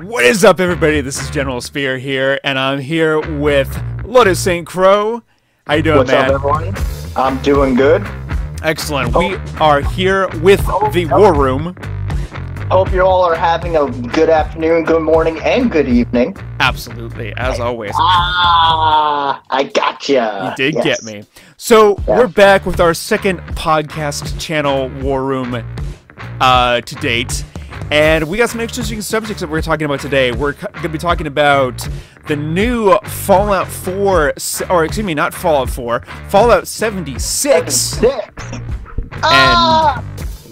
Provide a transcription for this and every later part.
What is up, everybody? This is General Spear here, and I'm here with Lotus St. Crow. How you doing, What's man? up, everyone? I'm doing good. Excellent. We are here with the War Room. Hope you all are having a good afternoon, good morning, and good evening. Absolutely, as always. I gotcha. You did get me. So, we're back with our second podcast channel, War Room, to date. And we got some interesting subjects that we're talking about today. We're going to be talking about the new Fallout 4, or excuse me, not Fallout 4, Fallout 76. And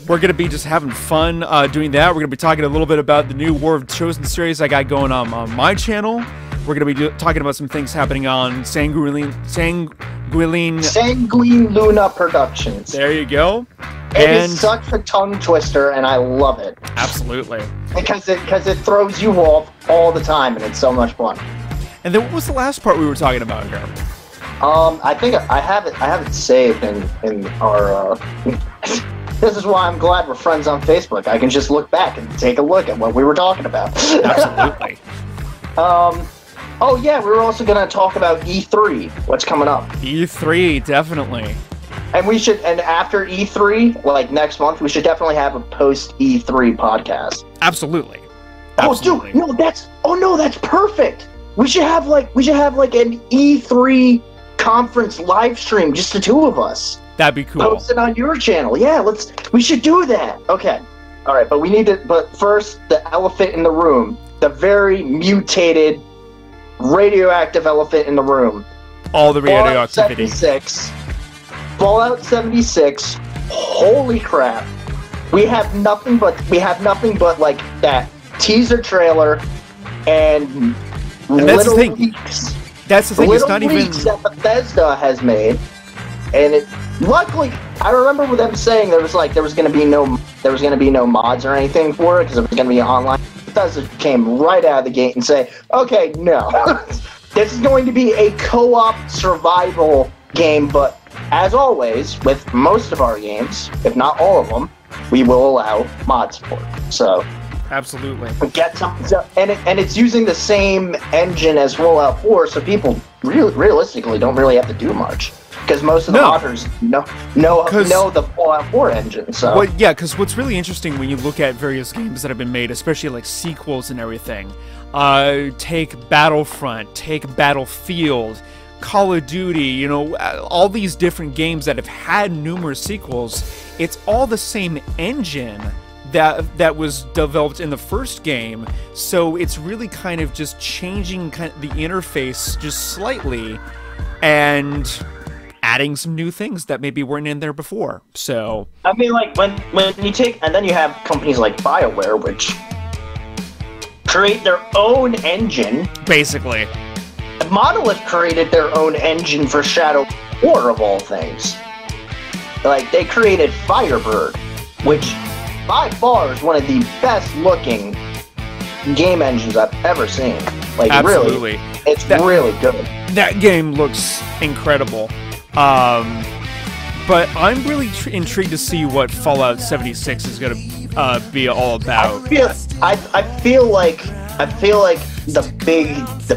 we're going to be just having fun doing that. We're going to be talking a little bit about the new War of Chosen series I got going on my channel. We're going to be talking about some things happening on Sanguine Luna Productions. There you go. It is such a tongue twister, and I love it. Absolutely. Because it throws you off all the time, and it's so much fun. And then what was the last part we were talking about here? I think I have it saved in our. This is why I'm glad we're friends on Facebook. I can just look back and take a look at what we were talking about. Absolutely. Oh yeah, we were also gonna talk about E3. What's coming up? E3, definitely. And we should, and after E3, like next month, we should definitely have a post E3 podcast. Absolutely. Oh, dude, no, that's perfect. We should have like an E3 conference live stream, just the two of us. That'd be cool. Post it on your channel. Yeah, we should do that. Okay. All right, but first, the elephant in the room, the very mutated, radioactive elephant in the room. All the radioactivity. Fallout 76. Holy crap! We have nothing but like that teaser trailer and that's the thing. leaks. That's the thing. It's not even that Bethesda has made, and it. Luckily, I remember with them saying there was going to be no mods or anything for it because it was going to be online. Bethesda came right out of the gate and say, "Okay, no, this is going to be a co-op survival game, but." As always, with most of our games, if not all of them, we will allow mod support. So, absolutely, get some, and it's using the same engine as Fallout 4, so people realistically don't really have to do much because most of the modders know the Fallout 4 engine. So, because what's really interesting when you look at various games that have been made, especially like sequels and everything, take Battlefront, take Battlefield. Call of Duty, all these different games that have had numerous sequels, it's all the same engine that was developed in the first game, so it's really kind of just changing the interface just slightly and adding some new things that maybe weren't in there before. So I mean, like when you take, and then you have companies like BioWare, which create their own engine, basically. Monolith created their own engine for Shadow War, of all things. Like, they created Firebird, which by far is one of the best looking game engines I've ever seen. Like, absolutely. Really, it's really good. That game looks incredible. But I'm really intrigued to see what Fallout 76 is going to be all about. I feel like the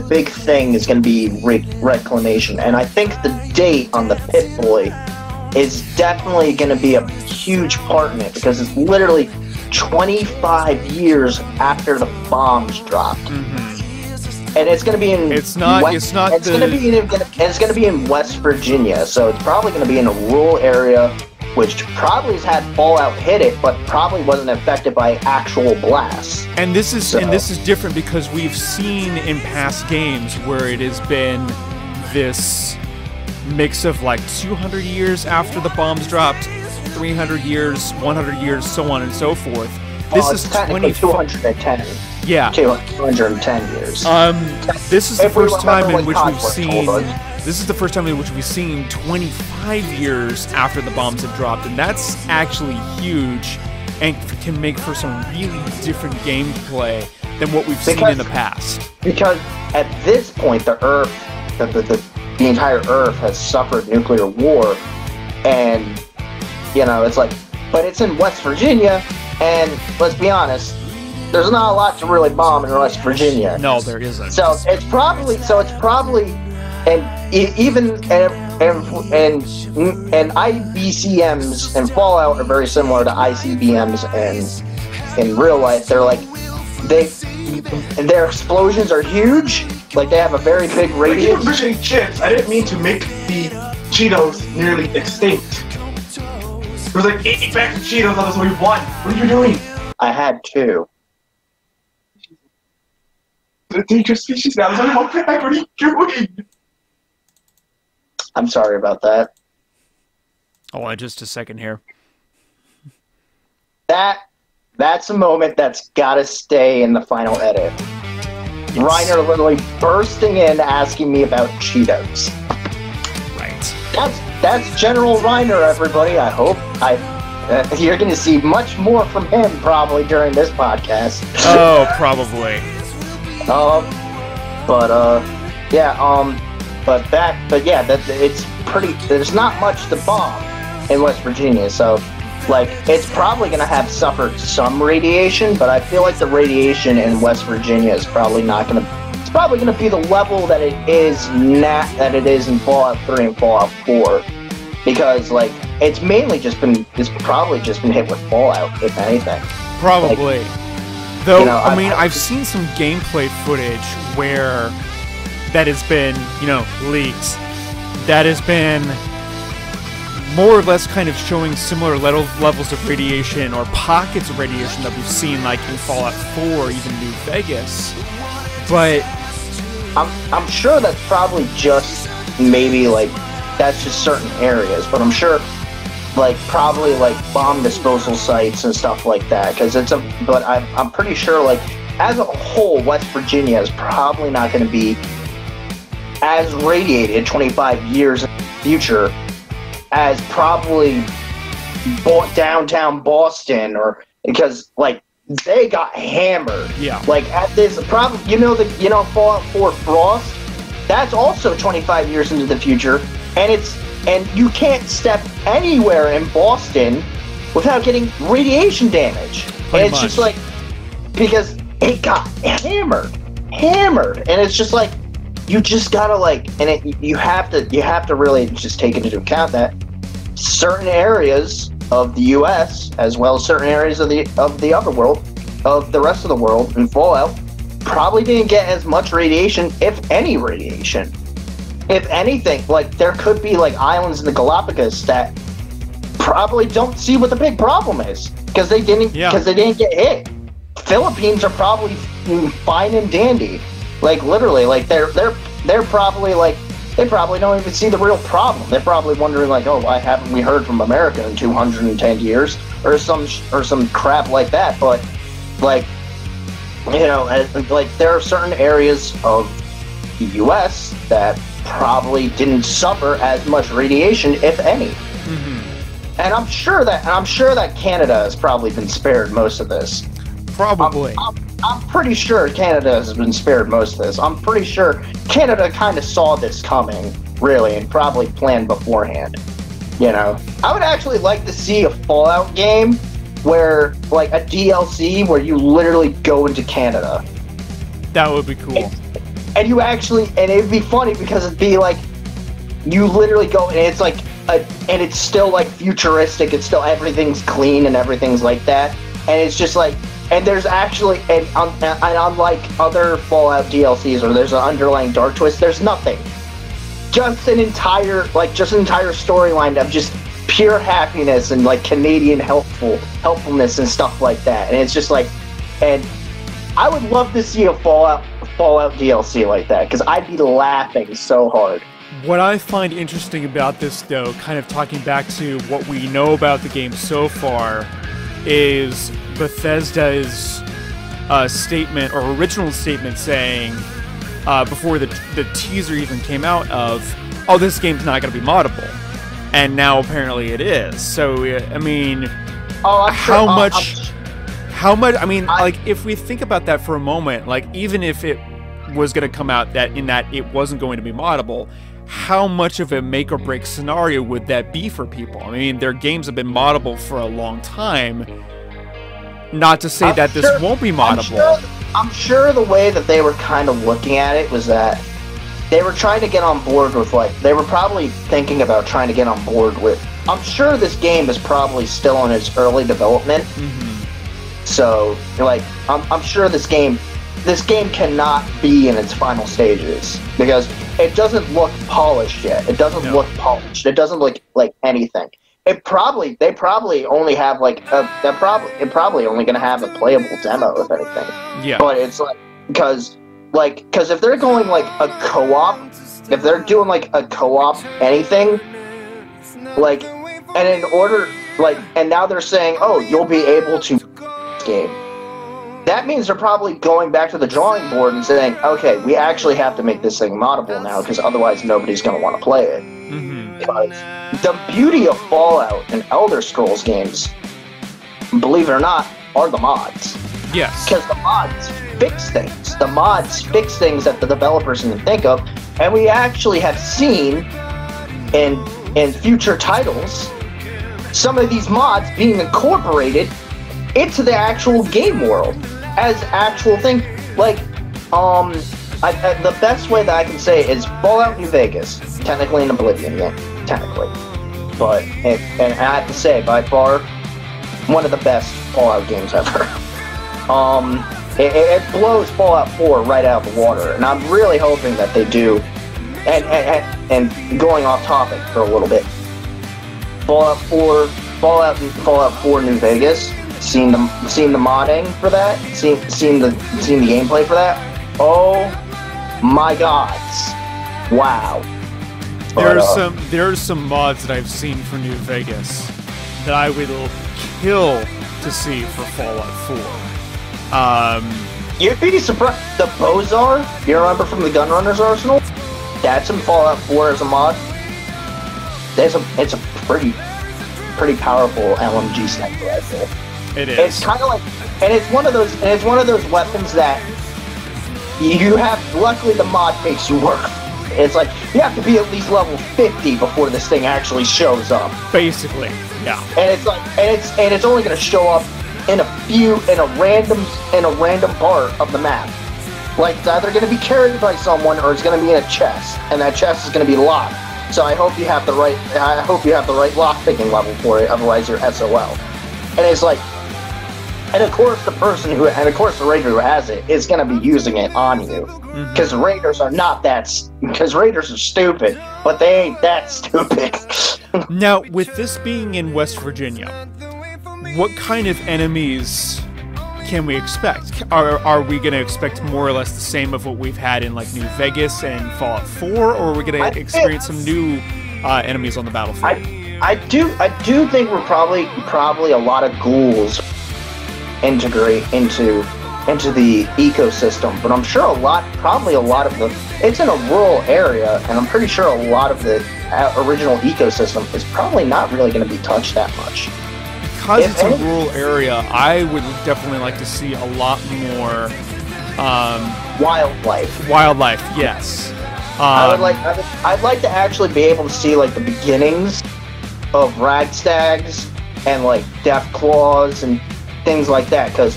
big thing is going to be reclamation, and I think the date on the Pip-Boy is definitely going to be a huge part in it because it's literally 25 years after the bombs dropped, and it's going to be in. It's going to be in West Virginia, so it's probably going to be in a rural area, which probably has had Fallout hit it, but probably wasn't affected by actual blasts. And this is different because we've seen in past games where it has been this mix of like 200 years after the bombs dropped, 300 years, 100 years, so on and so forth. This is 210. Yeah. 210 years. This is the first time in which we've seen. This is the first time in which we've seen 25 years after the bombs have dropped, and that's actually huge, and can make for some really different gameplay than what we've seen in the past. Because at this point, the Earth, the entire Earth has suffered nuclear war, and it's like, but it's in West Virginia, and let's be honest, there's not a lot to really bomb in West Virginia. No, there isn't. So it's probably, and even and IBCMs and Fallout are very similar to ICBMs, and in real life they're like their explosions are huge. Like they have a very big radius. You're mentioning chips. I didn't mean to make the Cheetos nearly extinct. There was like 80 packs of Cheetos, that was only one. What are you doing? I had 2. The dangerous species now, there's only 1 pack. What are you doing? I'm sorry about that. Hold on just a second here. That's a moment that's gotta stay in the final edit. Yes. Reiner literally bursting in asking me about Cheetos. Right. That's General Reiner, everybody. I hope you're gonna see much more from him probably during this podcast. Oh, probably. It's pretty. There's not much to bomb in West Virginia, so like it's probably gonna have suffered some radiation, but I feel like the radiation in West Virginia is probably not gonna. It's probably gonna be the level that it is in Fallout 3 and Fallout 4, because like it's probably just been hit with Fallout, if anything. Probably. Like, though, I mean, I've seen some gameplay footage where that has been, leaked. That has been more or less kind of showing similar levels of radiation or pockets of radiation that we've seen, like in Fallout 4, even New Vegas. But I'm sure that's probably just maybe like that's just certain areas, but I'm sure like probably like bomb disposal sites and stuff like that, because but I'm pretty sure like as a whole West Virginia is probably not going to be as radiated 25 years in the future as probably downtown Boston, or because like they got hammered. Yeah. Like at this problem, Fallout 4 Frost, that's also 25 years into the future, and you can't step anywhere in Boston without getting radiation damage. And it's just like because it got hammered, and it's just like you just gotta like, and you have to really just take into account that certain areas of the U.S. as well as certain areas of the other world, of the rest of the world in Fallout, probably didn't get as much radiation, if any radiation. If anything, like there could be like islands in the Galapagos that probably don't see what the big problem is because they didn't get hit. Philippines are probably fine and dandy. Like literally, like they're probably like they probably don't even see the real problem. They're probably wondering like, oh, why haven't we heard from America in 210 years or some crap like that? But like like there are certain areas of the U.S. that probably didn't suffer as much radiation, if any. Mm-hmm. And I'm sure that Canada has probably been spared most of this. Probably. I'm pretty sure Canada has been spared most of this. I'm pretty sure Canada kind of saw this coming, really, and probably planned beforehand. I would actually like to see a Fallout game where, like, a DLC where you literally go into Canada. That would be cool. And it'd be funny because it'd be like, you literally go, and it's like, and it's still like futuristic, it's still, everything's clean and everything's like that, and it's just like, and there's actually, and unlike other Fallout DLCs where there's an underlying dark twist, there's nothing. Just an entire storyline of just pure happiness and like Canadian helpfulness and stuff like that, and it's just like, and I would love to see a Fallout DLC like that, because I'd be laughing so hard. What I find interesting about this, though, kind of talking back to what we know about the game so far, is Bethesda's statement, or original statement, saying, before the teaser even came out, of, oh, this game's not going to be moddable. And now apparently it is. So, I mean, how much... I mean, like, if we think about that for a moment, like, even if it was going to come out that it wasn't going to be moddable, how much of a make or break scenario would that be for people? I mean, their games have been moddable for a long time. Not to say that this won't be moddable. I'm sure the way that they were kind of looking at it was that they were trying to get on board with, like, they were probably thinking about trying to get on board with, I'm sure this game is probably still in its early development. So, like, I'm sure this game cannot be in its final stages because it doesn't look polished yet. It doesn't look polished. It doesn't look like anything. They probably only have like they're probably only gonna have a playable demo if anything. Yeah. But it's like because if they're going like a co-op, if they're doing like a co-op anything, like, and in order like, and now they're saying, oh, you'll be able to game. That means they're probably going back to the drawing board and saying, okay, we actually have to make this thing moddable now because otherwise nobody's going to want to play it. Because the beauty of Fallout and Elder Scrolls games, believe it or not, are the mods. Yes. Because the mods fix things. The mods fix things that the developers didn't think of, and we actually have seen in future titles some of these mods being incorporated into the actual game world as actual thing. Like, the best way that I can say is Fallout New Vegas, technically an Oblivion game, technically, but and I have to say, by far, one of the best Fallout games ever. It blows Fallout 4 right out of the water, and I'm really hoping that they do. And going off topic for a little bit, Fallout 4 New Vegas. Seen the modding for that? Seen the gameplay for that? Oh my gods! Wow. There's some mods that I've seen for New Vegas that I would kill to see for Fallout 4. You'd be surprised. The Bozar, you remember from the Gunrunner's Arsenal? That's in Fallout 4 as a mod. It's a pretty powerful LMG sniper rifle. It is. It's kind of like, and it's one of those weapons that you have. Luckily, the mod makes you work. It's like you have to be at least level 50 before this thing actually shows up. Basically, yeah. And it's like, and it's only going to show up in a random part of the map. Like it's either going to be carried by someone or it's going to be in a chest, and that chest is going to be locked. So I hope you have the right lock picking level for it. Otherwise, you're SOL. And it's like. And of course, the raider who has it is going to be using it on you, because raiders are stupid, but they ain't that stupid. Now, with this being in West Virginia, what kind of enemies can we expect? Are we going to expect more or less the same of what we've had in like New Vegas and Fallout 4, or are we going to experience some new enemies on the battlefield? I do think we're probably a lot of ghouls integrate into the ecosystem, but I'm sure probably a lot of it's in a rural area, and I'm pretty sure a lot of the original ecosystem is probably not really going to be touched that much. Because it's a rural area, I would definitely like to see a lot more wildlife. Wildlife, yes. I'd like to actually be able to see like the beginnings of Ragstags and like Death Claws and things like that, because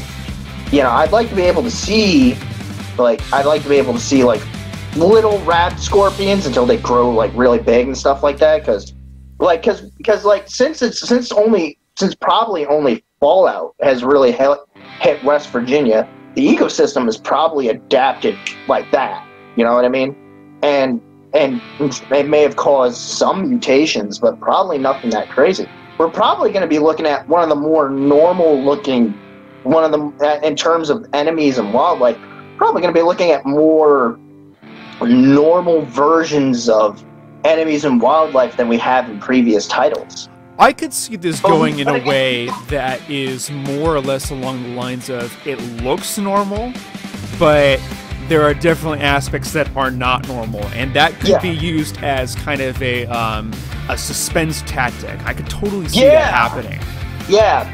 I'd like to be able to see like little rat scorpions until they grow like really big and stuff like that, because since probably only Fallout has really hit West Virginia, the ecosystem is probably adapted like that, you know what I mean? And it may have caused some mutations, but probably nothing that crazy. We're probably going to be looking at one of the more normal-looking, in terms of enemies and wildlife, probably going to be looking at more normal versions of enemies and wildlife than we have in previous titles. I could see this going in a way that is more or less along the lines of it looks normal, but there are definitely aspects that are not normal, and that could be used as kind of a suspense tactic. I could totally see that happening. Yeah,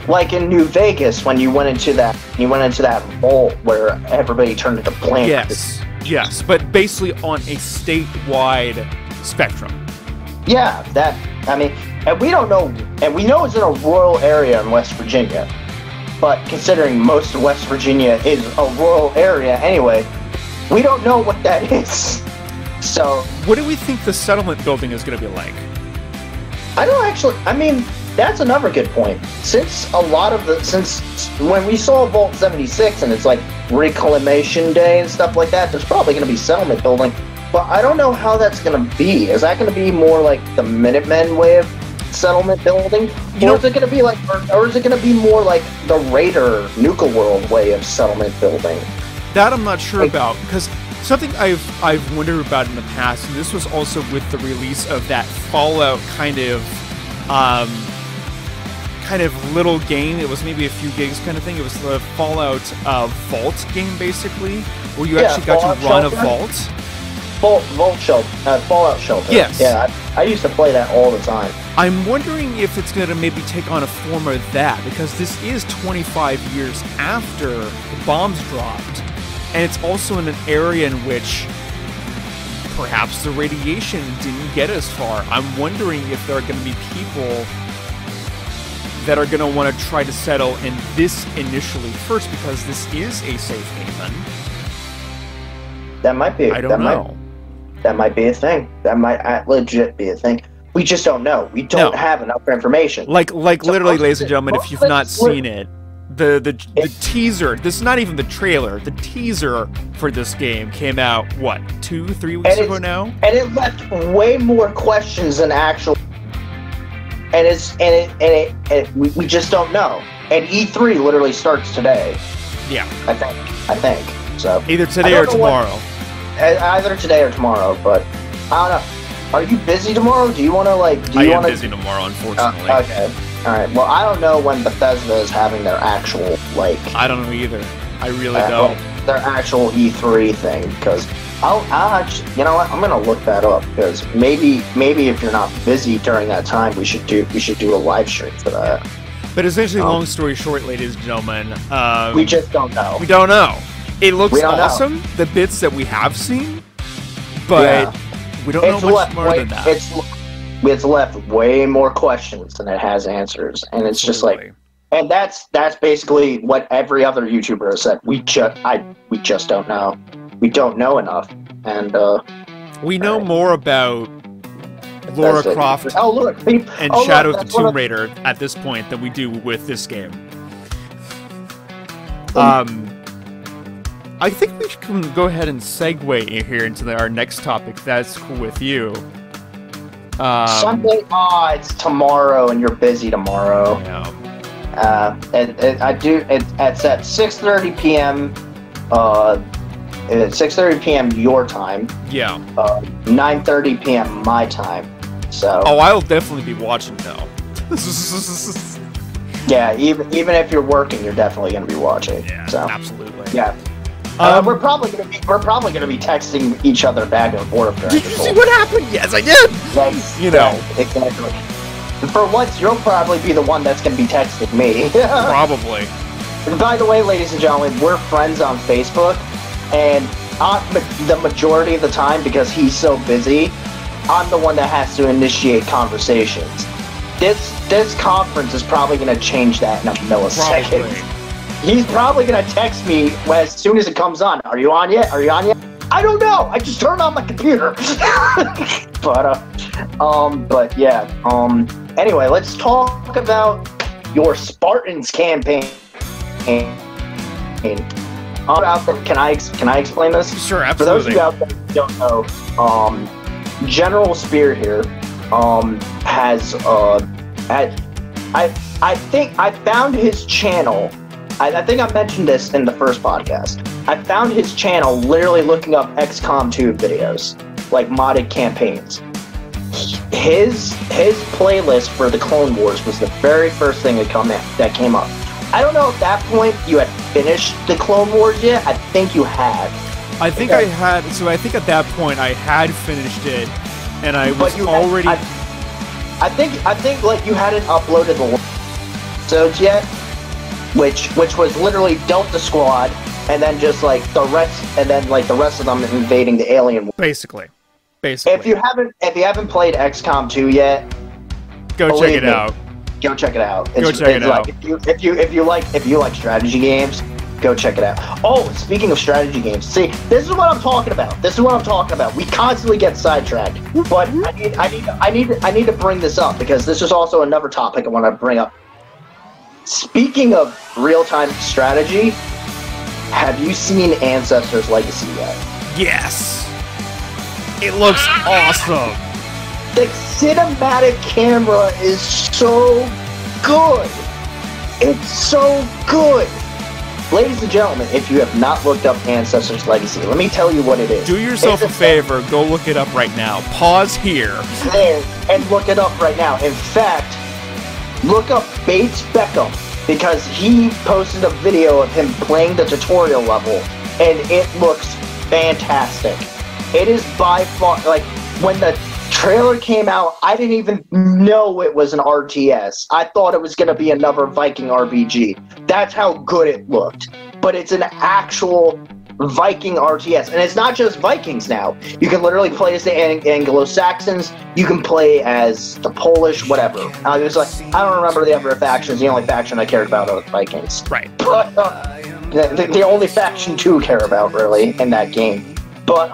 like in New Vegas when you went into that vault where everybody turned into plants. Yes, but basically on a statewide spectrum. Yeah, and we don't know, and we know it's in a rural area in West Virginia. but considering most of West Virginia is a rural area anyway, we don't know what that is. So, what do we think the settlement building is going to be like? I don't actually. I mean, that's another good point. Since when we saw Vault 76 and it's like Reclamation Day and stuff like that, there's probably going to be settlement building. But I don't know how that's going to be. Is that going to be more like the Minutemen way of settlement building, or is it going to be like, or is it going to be more like the Raider Nuka World way of settlement building? That I'm not sure about, because something I've wondered about in the past, and this was also with the release of that Fallout kind of little game. It was maybe a few gigs kind of thing. It was the Fallout Vault game, basically, where you actually got to run a vault. Fallout Shelter. Yes. Yeah, I used to play that all the time. I'm wondering if it's going to maybe take on a form of that, because this is 25 years after the bombs dropped, and it's also in an area in which perhaps the radiation didn't get as far. I'm wondering if there are going to be people that are going to want to try to settle in this initially first, because this is a safe haven. That might be. I don't know. That might be a thing. That might legit be a thing. We just don't know. We don't have enough information. Like literally, ladies and gentlemen, if you've not seen it, the teaser, this is not even the trailer, the teaser for this game came out, what, 2-3 weeks ago now? And it left way more questions than actual. We just don't know. And E3 literally starts today. Yeah. I think. So either today or tomorrow. Either today or tomorrow, but I don't know. Are you busy tomorrow? Do you want to I am busy tomorrow, unfortunately. Okay. All right. Well, I don't know when Bethesda is having their actual I don't know either. I really don't. Their actual E3 thing, because I'll actually, you know what? I'm gonna look that up, because maybe if you're not busy during that time, we should do a live stream for that. But essentially, long story short, ladies and gentlemen, we just don't know. We don't know. It looks awesome, the bits that we have seen, but we don't know much more than that. It's left way more questions than it has answers, and it's just like, and that's basically what every other YouTuber has said. We just don't know. We don't know enough, and we know more about Lara Croft and Shadow of the Tomb Raider at this point than we do with this game. I think we can go ahead and segue here into our next topic. That's cool with you. Sunday, it's tomorrow, and you're busy tomorrow. Yeah. It's at 6:30 p.m. It's 6:30 p.m. your time. Yeah. 9:30 p.m. my time. So. Oh, I'll definitely be watching now. Yeah, even if you're working, you're definitely gonna be watching. Yeah, so. Absolutely. Yeah. We're probably gonna be texting each other back and forth. Did you see what happened? Yes, I did. Yes, you know. Exactly. And for once, you'll probably be the one that's gonna be texting me. Probably. And by the way, ladies and gentlemen, we're friends on Facebook, and the majority of the time, because he's so busy, I'm the one that has to initiate conversations. This conference is probably gonna change that in a millisecond. Probably. He's probably gonna text me as soon as it comes on. Are you on yet? Are you on yet? I don't know. I just turned on my computer. But yeah. Anyway, let's talk about your Spartans campaign. Can I explain this? Sure, absolutely. For those of you out there who don't know, General Spear here has I think I found his channel. I think I mentioned this in the first podcast. I found his channel literally looking up XCOM 2 videos, like modded campaigns. His playlist for the Clone Wars was the very first thing that came up. I don't know if at that point you had finished the Clone Wars yet. I think you had. I think I had. So I think at that point I had finished it, and I was already. I think like you hadn't uploaded the episodes yet. Which was literally Delta Squad, and then just like the rest of them invading the alien world. Basically. If you haven't played XCOM 2 yet, go check it out. Go check it out. Go check it out. If you like strategy games, go check it out. Oh, speaking of strategy games, see, this is what I'm talking about. We constantly get sidetracked, but I need to bring this up because this is also another topic I want to bring up. Speaking of real-time strategy, have you seen Ancestors Legacy yet? Yes. It looks awesome. The cinematic camera is so good. It's so good. Ladies and gentlemen, if you have not looked up Ancestors Legacy, let me tell you what it is. Do yourself a favor. Go look it up right now. Pause here. And look it up right now. In fact, look up Bates Beckham because he posted a video of him playing the tutorial level, and it looks fantastic. It is by far, like, when the trailer came out, I didn't even know it was an RTS. I thought it was going to be another Viking RPG. That's how good it looked. But it's an actual Viking RTS. And it's not just Vikings now. You can literally play as the Anglo-Saxons. You can play as the Polish, whatever. I don't remember the other factions. The only faction I cared about are the Vikings. Right. But the only faction to care about, really, in that game. But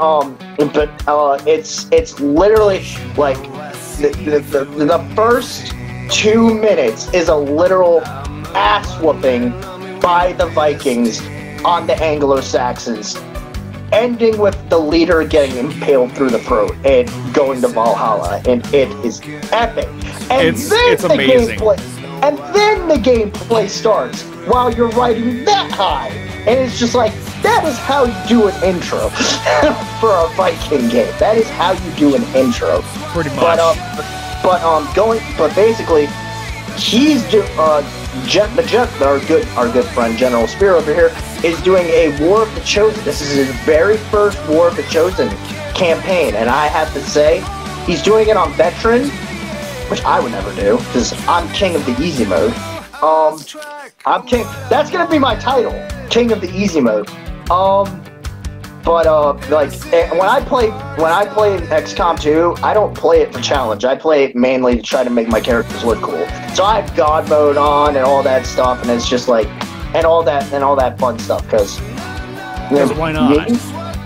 it's literally like the first 2 minutes is a literal ass whooping by the Vikings on the Anglo-Saxons, ending with the leader getting impaled through the throat and going to Valhalla, and it is epic. And it's amazing. And then the gameplay starts while you're riding that high, and it's just like, that is how you do an intro for a Viking game. That is how you do an intro. Pretty much. But basically, he's our good friend General Spear over here is doing a War of the Chosen. This is his very first War of the Chosen campaign, and I have to say, he's doing it on Veteran, which I would never do because I'm king of the easy mode. I'm king. That's gonna be my title, King of the Easy Mode. Like when I play XCOM 2, I don't play it for challenge. I play it mainly to try to make my characters look cool. So I have God mode on and all that stuff, and it's just like, and all that fun stuff. Because why not?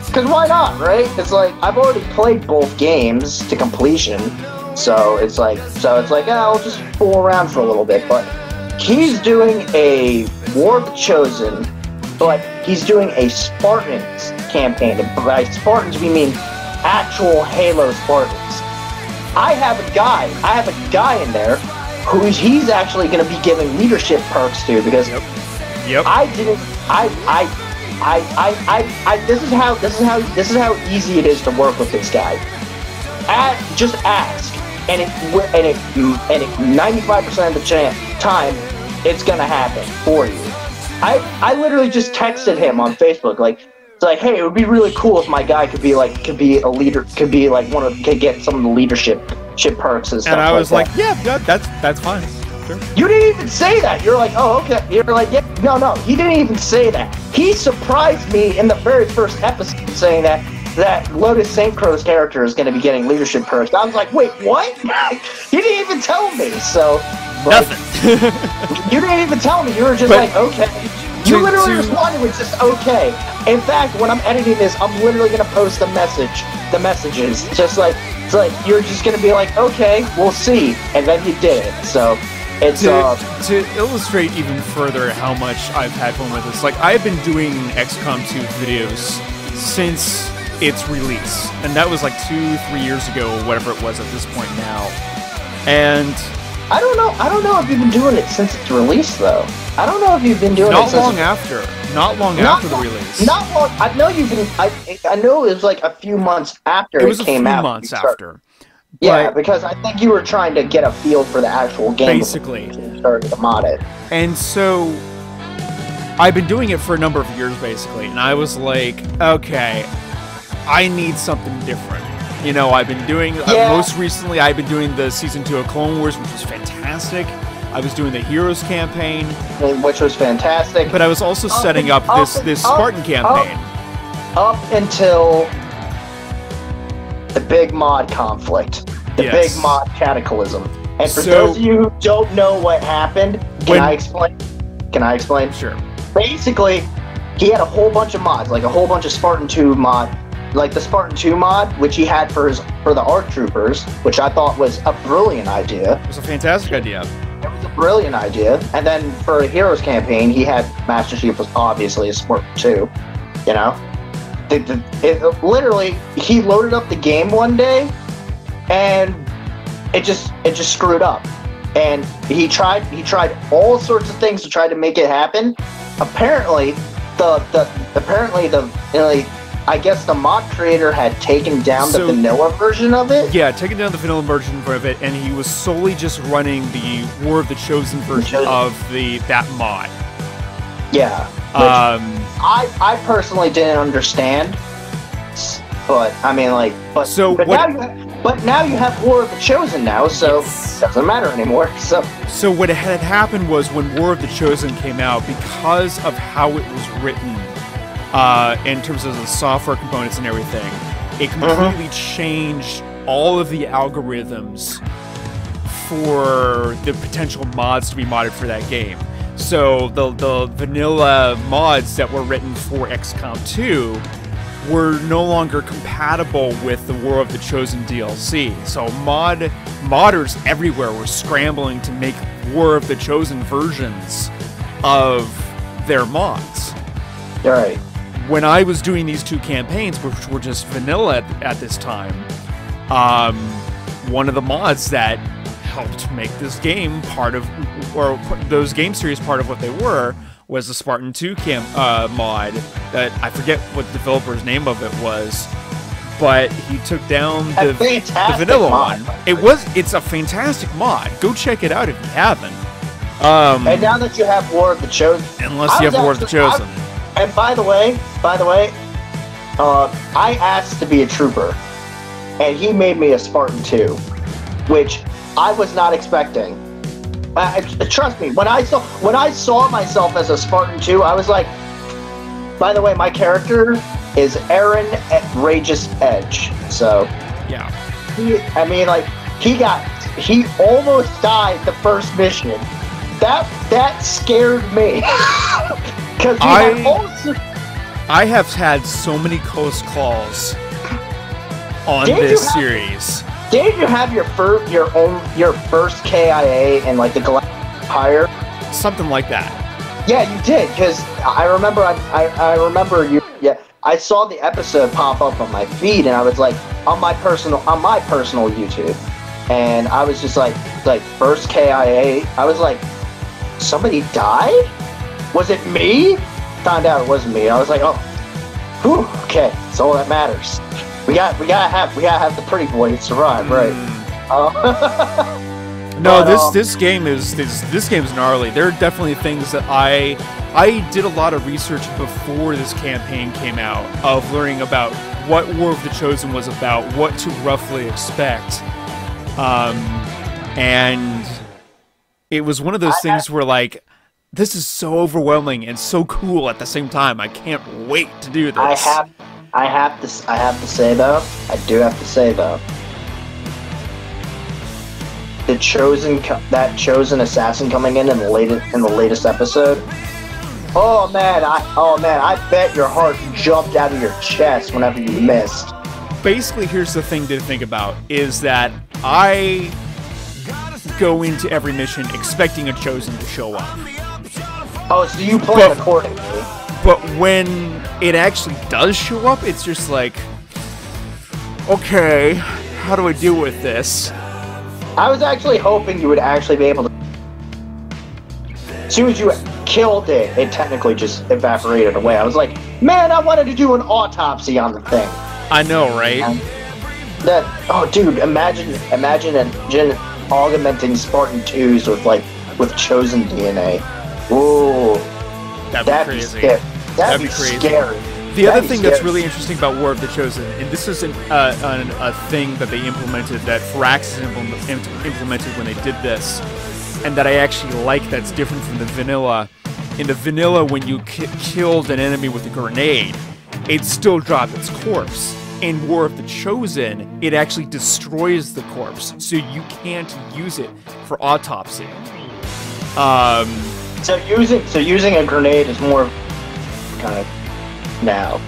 Because why not, right? It's like I've already played both games to completion, so it's like I'll just fool around for a little bit. But he's doing a War of the Chosen. But he's doing a Spartans campaign. And by Spartans, we mean actual Halo Spartans. I have a guy in there who he's actually going to be giving leadership perks to because Yep. This is how easy it is to work with this guy. Just ask, and 95% of the time, it's going to happen for you. I literally just texted him on Facebook, it's like, hey, it would be really cool if my guy could be a leader, could get some of the leadership perks and stuff. And I was like, that. yeah, that's fine. Sure. You didn't even say that. You're like, oh, okay. You're like, yeah, no, he didn't even say that. He surprised me in the very first episode saying that Lotus St. Crow's character is going to be getting leadership perks. I was like, wait, what? He didn't even tell me. So. Nothing. You didn't even tell me. You were just like, okay. You literally responded with just okay. In fact, when I'm editing this, I'm literally gonna post the messages. Just like it's like you're just gonna be like, okay, we'll see, and then you did it. So it's to illustrate even further how much I've had fun with this. Like I've been doing XCOM 2 videos since its release, and that was like 2-3 years ago, or whatever it was at this point now, and. I don't know if you've been doing it since its release, though. I don't know if you've been doing it since... Not long after the release. Not long... I know you've been... I know it was like a few months after it came out. It was a few months after. Yeah, because I think you were trying to get a feel for the actual game. Basically. Before you started to mod it. And so... I've been doing it for a number of years, basically. And I was like, okay, I need something different. You know, I've been doing, most recently, I've been doing the Season 2 of Clone Wars, which was fantastic. I was doing the Heroes campaign. Which was fantastic. But I was also setting up this Spartan campaign. Up until the big mod conflict. The big mod cataclysm. And for those of you who don't know what happened, can I explain? Sure. Basically, he had a whole bunch of mods, like a whole bunch of Spartan 2 mod, like the Spartan 2 mod, which he had for the ARC Troopers, which I thought was a brilliant idea. It was a fantastic idea. It was a brilliant idea. And then for a Heroes campaign, he had Master Chief was obviously a Spartan 2, you know? Literally, he loaded up the game one day, and it just screwed up. And he tried all sorts of things to try to make it happen. Apparently, I guess the mod creator had taken down the vanilla version of it. Yeah, taken down the vanilla version of it, and he was solely just running the War of the Chosen version of that mod. Yeah. I personally didn't understand, but I mean, like, but now you have War of the Chosen now, so it doesn't matter anymore. So what had happened was when War of the Chosen came out, because of how it was written, in terms of the software components and everything, it completely changed all of the algorithms for the potential mods to be modded for that game. So the vanilla mods that were written for XCOM 2 were no longer compatible with the War of the Chosen DLC. So modders everywhere were scrambling to make War of the Chosen versions of their mods. Right. When I was doing these two campaigns, which were just vanilla at this time, one of the mods that helped make this game part of, or those game series part of what they were, was the Spartan 2 mod that I forget what the developer's name of it was, but he took down the vanilla one. It's a fantastic mod. Go check it out if you haven't. And now that you have War of the Chosen, unless you have War of the Chosen. And by the way, I asked to be a trooper, and he made me a Spartan 2, which I was not expecting. Trust me, when I saw myself as a Spartan 2, I was like, by the way, my character is Aaron Outrageous Edge. So yeah, he almost died the first mission. That scared me. Because I have had so many close calls on this series. Didn't you have your first KIA in like the Galactic Empire? Something like that. Yeah, you did, because I remember I remember you. Yeah, I saw the episode pop up on my feed, and I was like on my personal YouTube, and I was just like first KIA. I was like, somebody died? Was it me? Found out it wasn't me. I was like, oh, whew, okay, that's all that matters. We gotta have the pretty boy survive, right? No, this game is gnarly. There are definitely things that I did a lot of research before this campaign came out, of learning about what War of the Chosen was about, what to roughly expect, and it was one of those things where like, this is so overwhelming and so cool at the same time. I can't wait to do this. I have to say though, that chosen assassin coming in the latest episode. Oh man, I bet your heart jumped out of your chest whenever you missed. Basically, here's the thing to think about, is that I go into every mission expecting a chosen to show up. Oh, so you plan accordingly. But when it actually does show up, it's just like, okay, how do I deal with this? I was actually hoping you would actually be able to. As soon as you killed it, it technically just evaporated away. I was like, man, I wanted to do an autopsy on the thing. I know, right? Oh, dude, imagine augmenting Spartan 2s with chosen DNA. Ooh, that'd be crazy. That'd be crazy. Scary. The other thing that's really interesting about War of the Chosen, and this is a thing that they implemented, that Firaxis implemented when they did this, and that I actually like, that's different from the vanilla. In the vanilla, when you killed an enemy with a grenade, it still dropped its corpse. in War of the Chosen, it actually destroys the corpse, so you can't use it for autopsy. So using a grenade is more kind of now.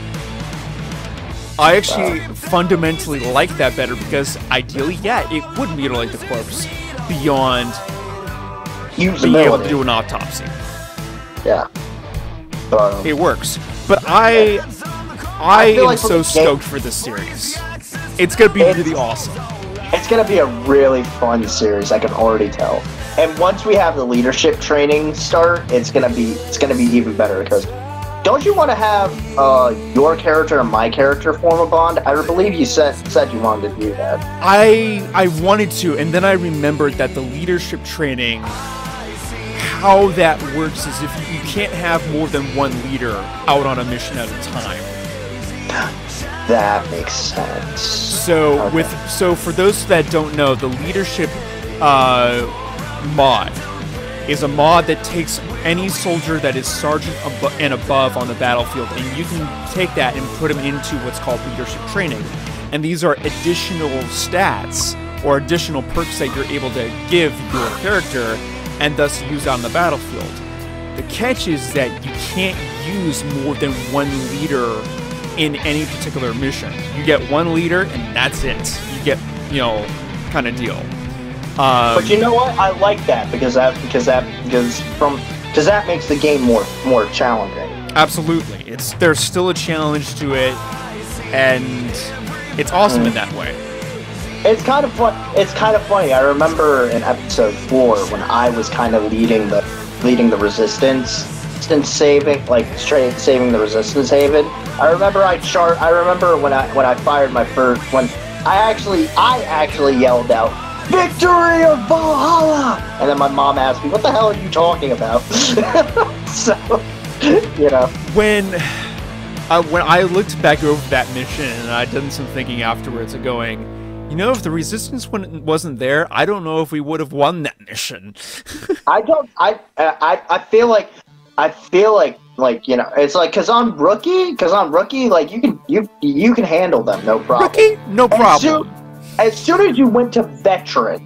I actually fundamentally like that better because ideally, yeah, it would mutilate the corpse beyond being able to do an autopsy. Yeah. It works. But I am like so stoked for this series. It's gonna be really awesome. It's gonna be a really fun series, I can already tell. And once we have the leadership training start, it's gonna be even better because don't you want to have your character and my character form a bond? I believe you said you wanted to do that. I wanted to, and then I remembered that the leadership training, how that works is if you can't have more than one leader out on a mission at a time. That makes sense. So okay. So for those that don't know, the leadership mod is a mod that takes any soldier that is sergeant and above on the battlefield, and you can take that and put them into what's called leadership training. And these are additional stats or additional perks that you're able to give your character and thus use on the battlefield. The catch is that you can't use more than one leader in any particular mission. You get one leader and that's it. You get, kind of deal. But you know what? I like that because that makes the game more challenging. Absolutely, there's still a challenge to it, and it's awesome in that way. It's kind of fun. It's kind of funny. I remember in episode 4 when I was kind of leading the resistance saving, like straight saving the resistance haven. I remember when I fired my first when I actually yelled out, "Victory of Valhalla!" And then my mom asked me, "What the hell are you talking about?" So, When I looked back over that mission and I'd done some thinking afterwards of going, if the resistance wasn't there, I don't know if we would have won that mission. I feel like it's like because I'm rookie, like you can handle them, no problem. Rookie, no problem. As soon as you went to veteran,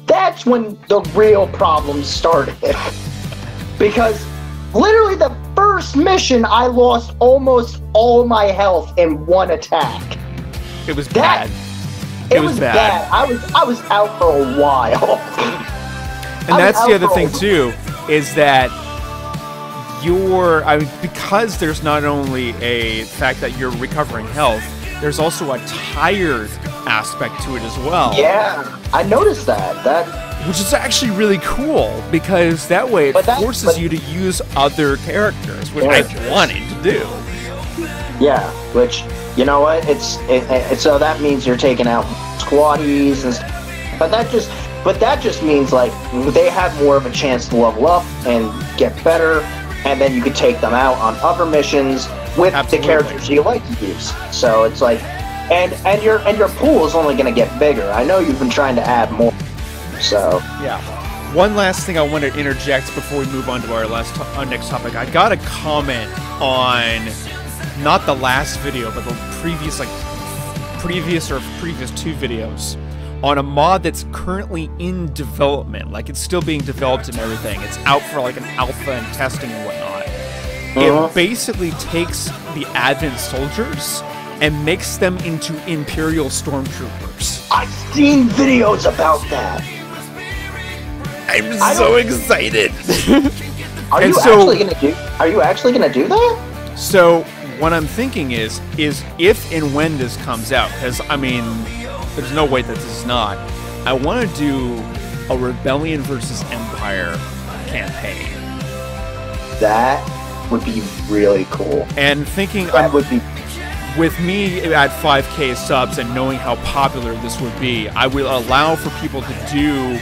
that's when the real problems started. Because literally the first mission, I lost almost all my health in one attack. It was bad. It was bad. I was out for a while. And that's the other thing too, is that because there's not only a fact that you're recovering health, there's also a tired aspect to it as well. Yeah, I noticed that. Which is actually really cool, because that way it forces you to use other characters, which I wanted to do. Yeah, which, you know what, so that means you're taking out squaddies and stuff. But that just means, like, they have more of a chance to level up and get better, and then you could take them out on other missions with the characters you like to use. So it's like, and your pool is only going to get bigger. I know you've been trying to add more. So yeah. One last thing I want to interject before we move on to our next topic. I got a comment on not the last video, but the previous two videos on a mod that's currently in development. Like, it's still being developed and everything. It's out for like an alpha and testing and whatnot. It basically takes the Advent soldiers and makes them into Imperial stormtroopers. I've seen videos about that. I'm so excited. Are you actually gonna do that? So what I'm thinking is if and when this comes out, because I mean, there's no way that this is not. I want to do a Rebellion versus Empire campaign. That would be really cool. And thinking with me at 5K subs and knowing how popular this would be, I will allow for people to do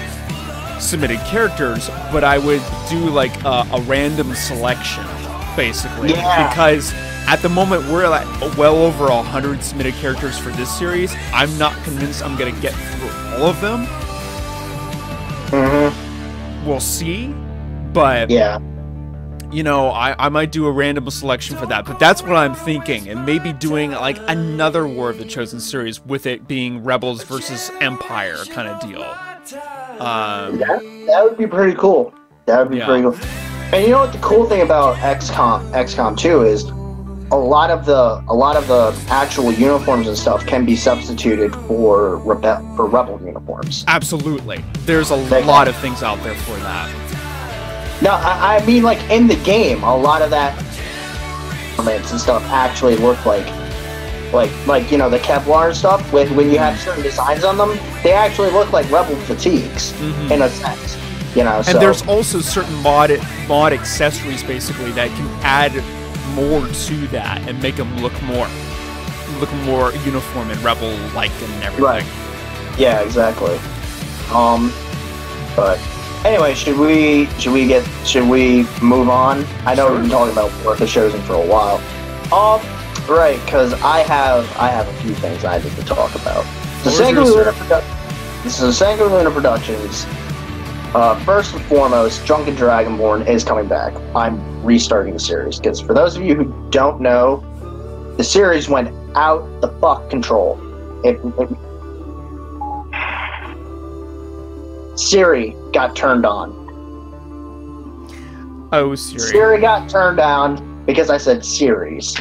submitted characters, but I would do like a random selection, basically. Yeah. Because at the moment we're at well over 100 submitted characters for this series. I'm not convinced I'm gonna get through all of them. We'll see, but yeah, you know, I might do a random selection for that, but that's what I'm thinking, and maybe doing like another War of the Chosen series with it being Rebels versus Empire kind of deal. That would be pretty cool. That would be pretty cool. And you know what the cool thing about XCOM 2 is, a lot of the actual uniforms and stuff can be substituted for Rebel uniforms. Absolutely, there's a lot of things out there for that. No, I mean, like, in the game, a lot of that and stuff actually look like, you know, the Kevlar and stuff. When you have certain designs on them, they actually look like Rebel fatigues, in a sense. You know, and there's also certain mod accessories, basically, that can add more to that and make them look more uniform and Rebel-like and everything. Right. Yeah, exactly. But... Anyway, should we move on? I know we've been talking about War of the Chosen for a while. Right, because I have a few things I need to talk about. This is Sango Luna Productions. First and foremost, Drunken Dragonborn is coming back. I'm restarting the series, because for those of you who don't know, the series went out the fuck control. Siri got turned on. Oh, Siri. Siri got turned on because I said series.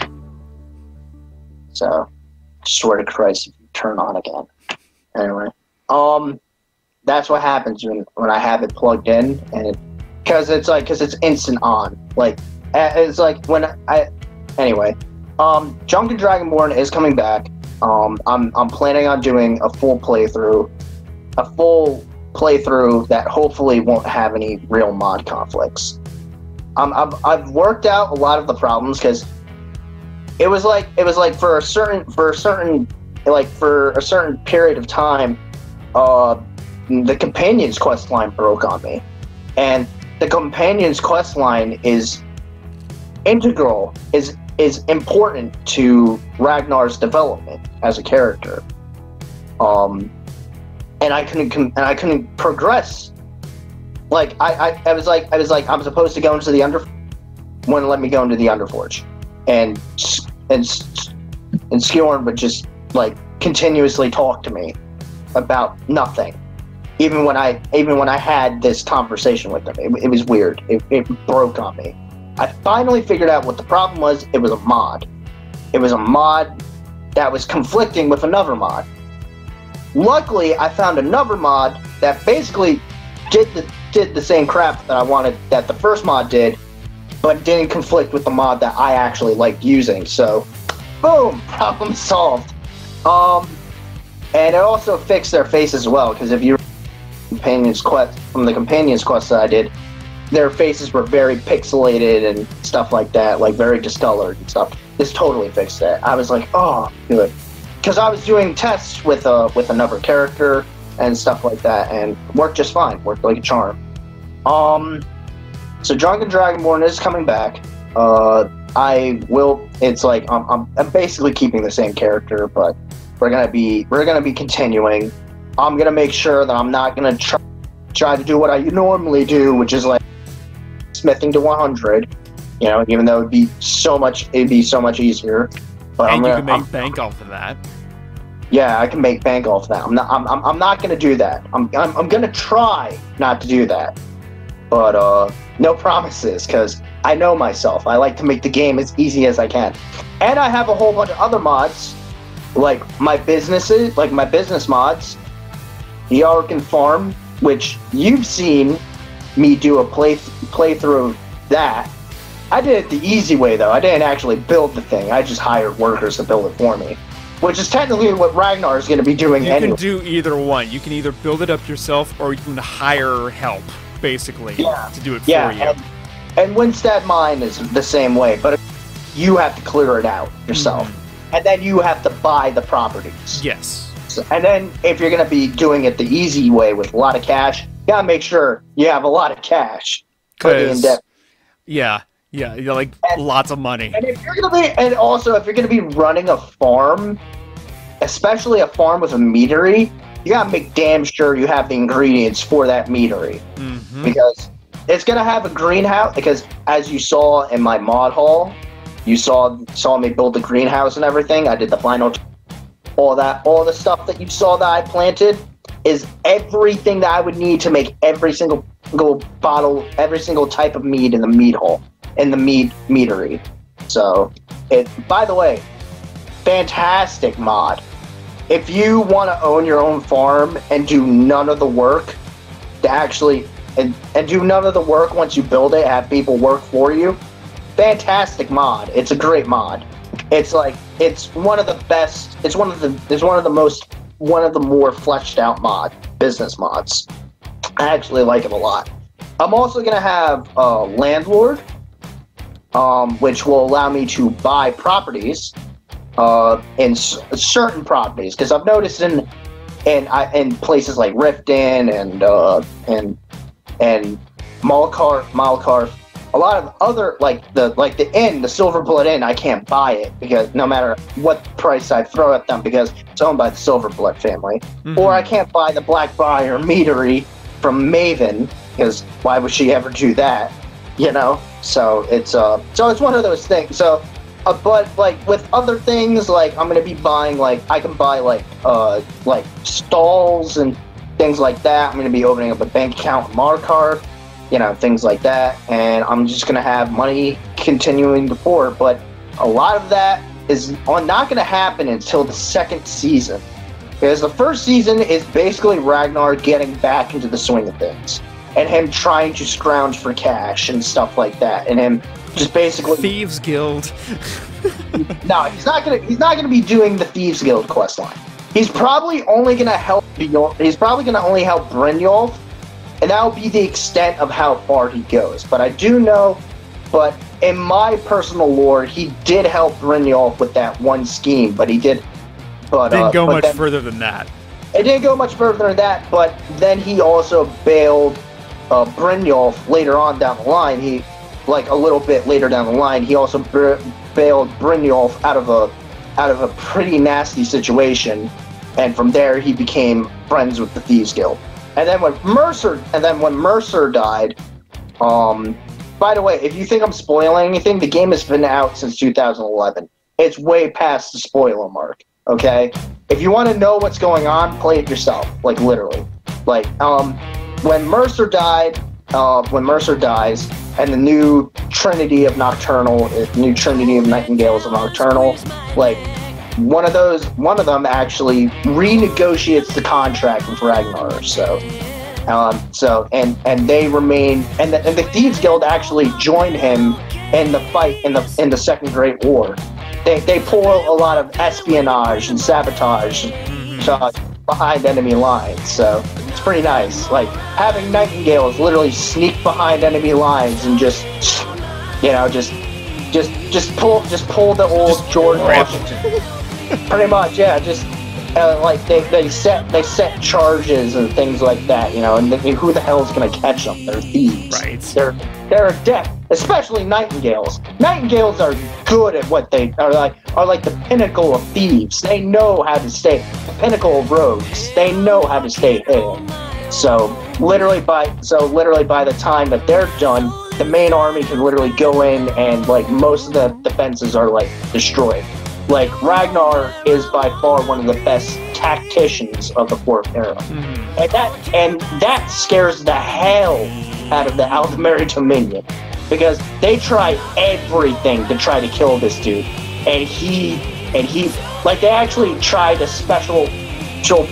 So, swear to Christ, if you turn on again. Anyway, that's what happens when I have it plugged in, and because it's instant on. Like, it's like when anyway, Drunken Dragonborn is coming back. I'm planning on doing a full playthrough that hopefully won't have any real mod conflicts. I've worked out a lot of the problems, because it was like for a certain period of time, the Companion's quest line broke on me, and the Companion's quest line is integral, is important to Ragnar's development as a character. And I couldn't progress. Like I was like I'm supposed to go into the wouldn't let me go into the Underforge, and Skjorn would just like continuously talk to me about nothing, even when I had this conversation with him. It was weird. It broke on me. I finally figured out what the problem was. It was a mod. It was a mod that was conflicting with another mod. Luckily, I found another mod that basically did the same crap that I wanted that the first mod did, but didn't conflict with the mod that I actually liked using. So, boom, problem solved. And it also fixed their face as well, because if you Companion's quest from the Companion's quest that I did, their faces were very pixelated and stuff like that, like very discolored and stuff. This totally fixed that. I was like, oh, good. Because I was doing tests with another character and stuff like that, and worked just fine. Worked like a charm. So Drunken Dragonborn is coming back. It's like I'm basically keeping the same character, but we're gonna be continuing. I'm gonna make sure that I'm not gonna try to do what I normally do, which is like smithing to 100. You know, even though it'd be so much easier. But and you can make bank off of that. Yeah, I can make bank off of that. I'm not going to do that. I'm going to try not to do that. But no promises, because I know myself. I like to make the game as easy as I can. And I have a whole bunch of other mods, like my business mods, the Arkan Farm, which you've seen me do a playthrough of that. I did it the easy way, though. I didn't actually build the thing. I just hired workers to build it for me, which is technically what Ragnar is going to be doing anyway. You can do either one. You can either build it up yourself, or you can hire help, basically, to do it for you. And Winstead Mine is the same way, but you have to clear it out yourself. And then you have to buy the properties. Yes. So, and then if you're going to be doing it the easy way with a lot of cash, you got to make sure you have a lot of cash. Yeah, like lots of money. And if you're gonna be running a farm, especially a farm with a meadery, you gotta make damn sure you have the ingredients for that meadery. Because it's gonna have a greenhouse because, as you saw in my mod haul, you saw me build the greenhouse and everything. I did the final, all the stuff that you saw that I planted is everything that I would need to make every single bottle, every single type of mead in the mead hall, in the meadery. So, by the way, fantastic mod. If you want to own your own farm and do none of the work to actually, and do none of the work once you build it, have people work for you, fantastic mod. It's a great mod. It's like, it's one of the best, it's one of the more fleshed out business mods. I actually like it a lot. I'm also going to have Landlord, which will allow me to buy properties in certain properties, because I've noticed in places like Riften and Malkarth, a lot of other the Silver Bullet Inn, I can't buy it because no matter what price I throw at them, because it's owned by the Silver Bullet family. Or I can't buy the Blackbriar Meadery from Maven, because why would she ever do that? You know? So it's one of those things. So but like with other things, like I'm gonna be buying, like I can buy like stalls and things like that. I'm gonna be opening up a bank account in Markarth, you know, things like that, and I'm just gonna have money continuing to pour. But a lot of that is not gonna happen until the second season, because the first season is basically Ragnar getting back into the swing of things, and him trying to scrounge for cash and stuff like that, and him just basically Thieves Guild. No, he's not gonna be doing the Thieves Guild questline. He's probably only gonna help only help Brynjolf, and that'll be the extent of how far he goes. But I do know, but in my personal lore, he did help Brynjolf with that one scheme, but he did. But didn't go much further than that. It didn't go much further than that, but then he also bailed Brynjolf later on down the line. He, like a little bit later down the line, he also bailed Brynjolf out of a pretty nasty situation, and from there he became friends with the Thieves Guild. And then when Mercer died, by the way, if you think I'm spoiling anything, the game has been out since 2011. It's way past the spoiler mark. Okay, if you want to know what's going on, play it yourself. Like literally, like when Mercer dies, and the new Trinity of Nightingales of Nocturnal, like one of them actually renegotiates the contract with Ragnar. So they remain, and the Thieves Guild actually joined him in the fight in the Second Great War. They pull a lot of espionage and sabotage behind enemy lines, so it's pretty nice. Like having Nightingales literally sneak behind enemy lines and just pull the old George Washington. Pretty much, yeah. Just like they set charges and things like that, you know. And who the hell is gonna catch them? They're thieves. Right. They're adept, especially Nightingales. Nightingales are good at what they are like the pinnacle of thieves. They know how to stay the pinnacle of rogues. They know how to stay hidden. So literally by the time that they're done, the main army can literally go in and like most of the defenses are like destroyed. Like Ragnar is by far one of the best tacticians of the Fourth Era, and that scares the hell out of the Aldemari Dominion, because they try everything to try to kill this dude, and he like they actually tried a special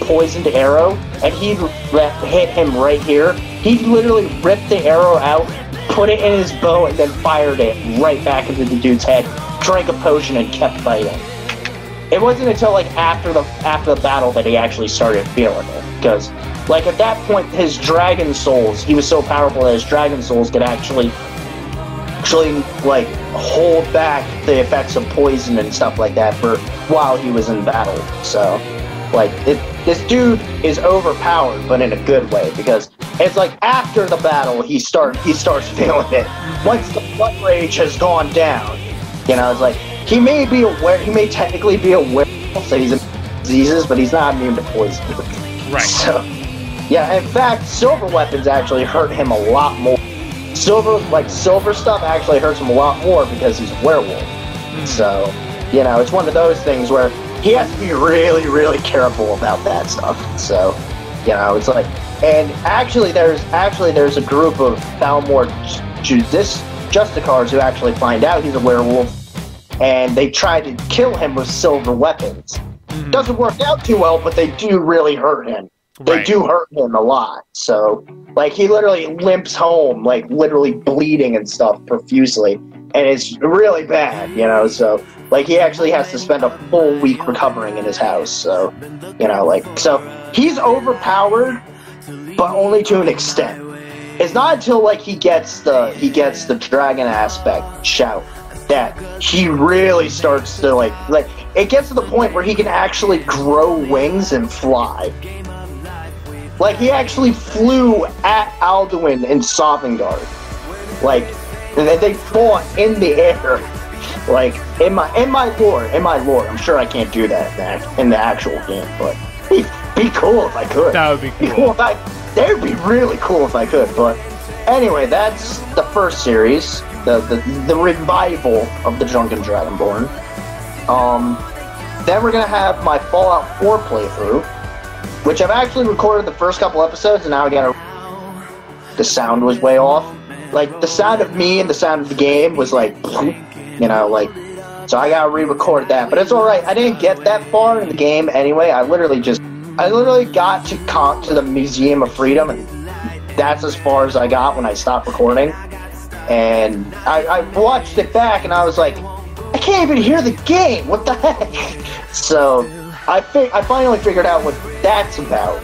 poisoned arrow, and he hit him right here. He literally ripped the arrow out, put it in his bow, and then fired it right back into the dude's head. Drank a potion and kept fighting. It wasn't until like after the battle that he actually started feeling it, because like at that point his dragon souls, he was so powerful that his dragon souls could actually like hold back the effects of poison and stuff like that for while he was in battle. So like this dude is overpowered, but in a good way, because it's like after the battle he starts feeling it. Once the blood rage has gone down, you know, it's like he may technically be aware that he's immune to diseases, but he's not immune to poison. Right. So, yeah, in fact, silver weapons actually hurt him a lot more. silver stuff actually hurts him a lot more because he's a werewolf. So, you know, it's one of those things where he has to be really, really careful about that stuff. So, you know, it's like, and actually there's a group of Falmore Justicars who actually find out he's a werewolf, and they try to kill him with silver weapons. Doesn't work out too well, but they do really hurt him. They do hurt him a lot. So, like, he literally limps home, like, literally bleeding and stuff profusely. And it's really bad, you know, so, like, he actually has to spend a full week recovering in his house. So, you know, like, so, he's overpowered, but only to an extent. It's not until, like, he gets the dragon aspect shout that he really starts to, like, it gets to the point where he can actually grow wings and fly. Like, he actually flew at Alduin in Sovngarde. Like, they fought in the air. Like, in my lore, I'm sure I can't do that in the actual game, but it'd be cool if I could. That would be cool. That would be really cool if I could, but anyway, that's the first series, the revival of the Drunken Dragonborn. Then we're gonna have my Fallout 4 playthrough, which I've actually recorded the first couple episodes, and now the sound was way off. Like, the sound of me and the sound of the game was like, you know, like, so I gotta re-record that, but it's alright. I didn't get that far in the game anyway. I literally got to the Museum of Freedom, and that's as far as I got when I stopped recording. And I watched it back, and I was like, I can't even hear the game. What the heck? So I finally figured out what that's about.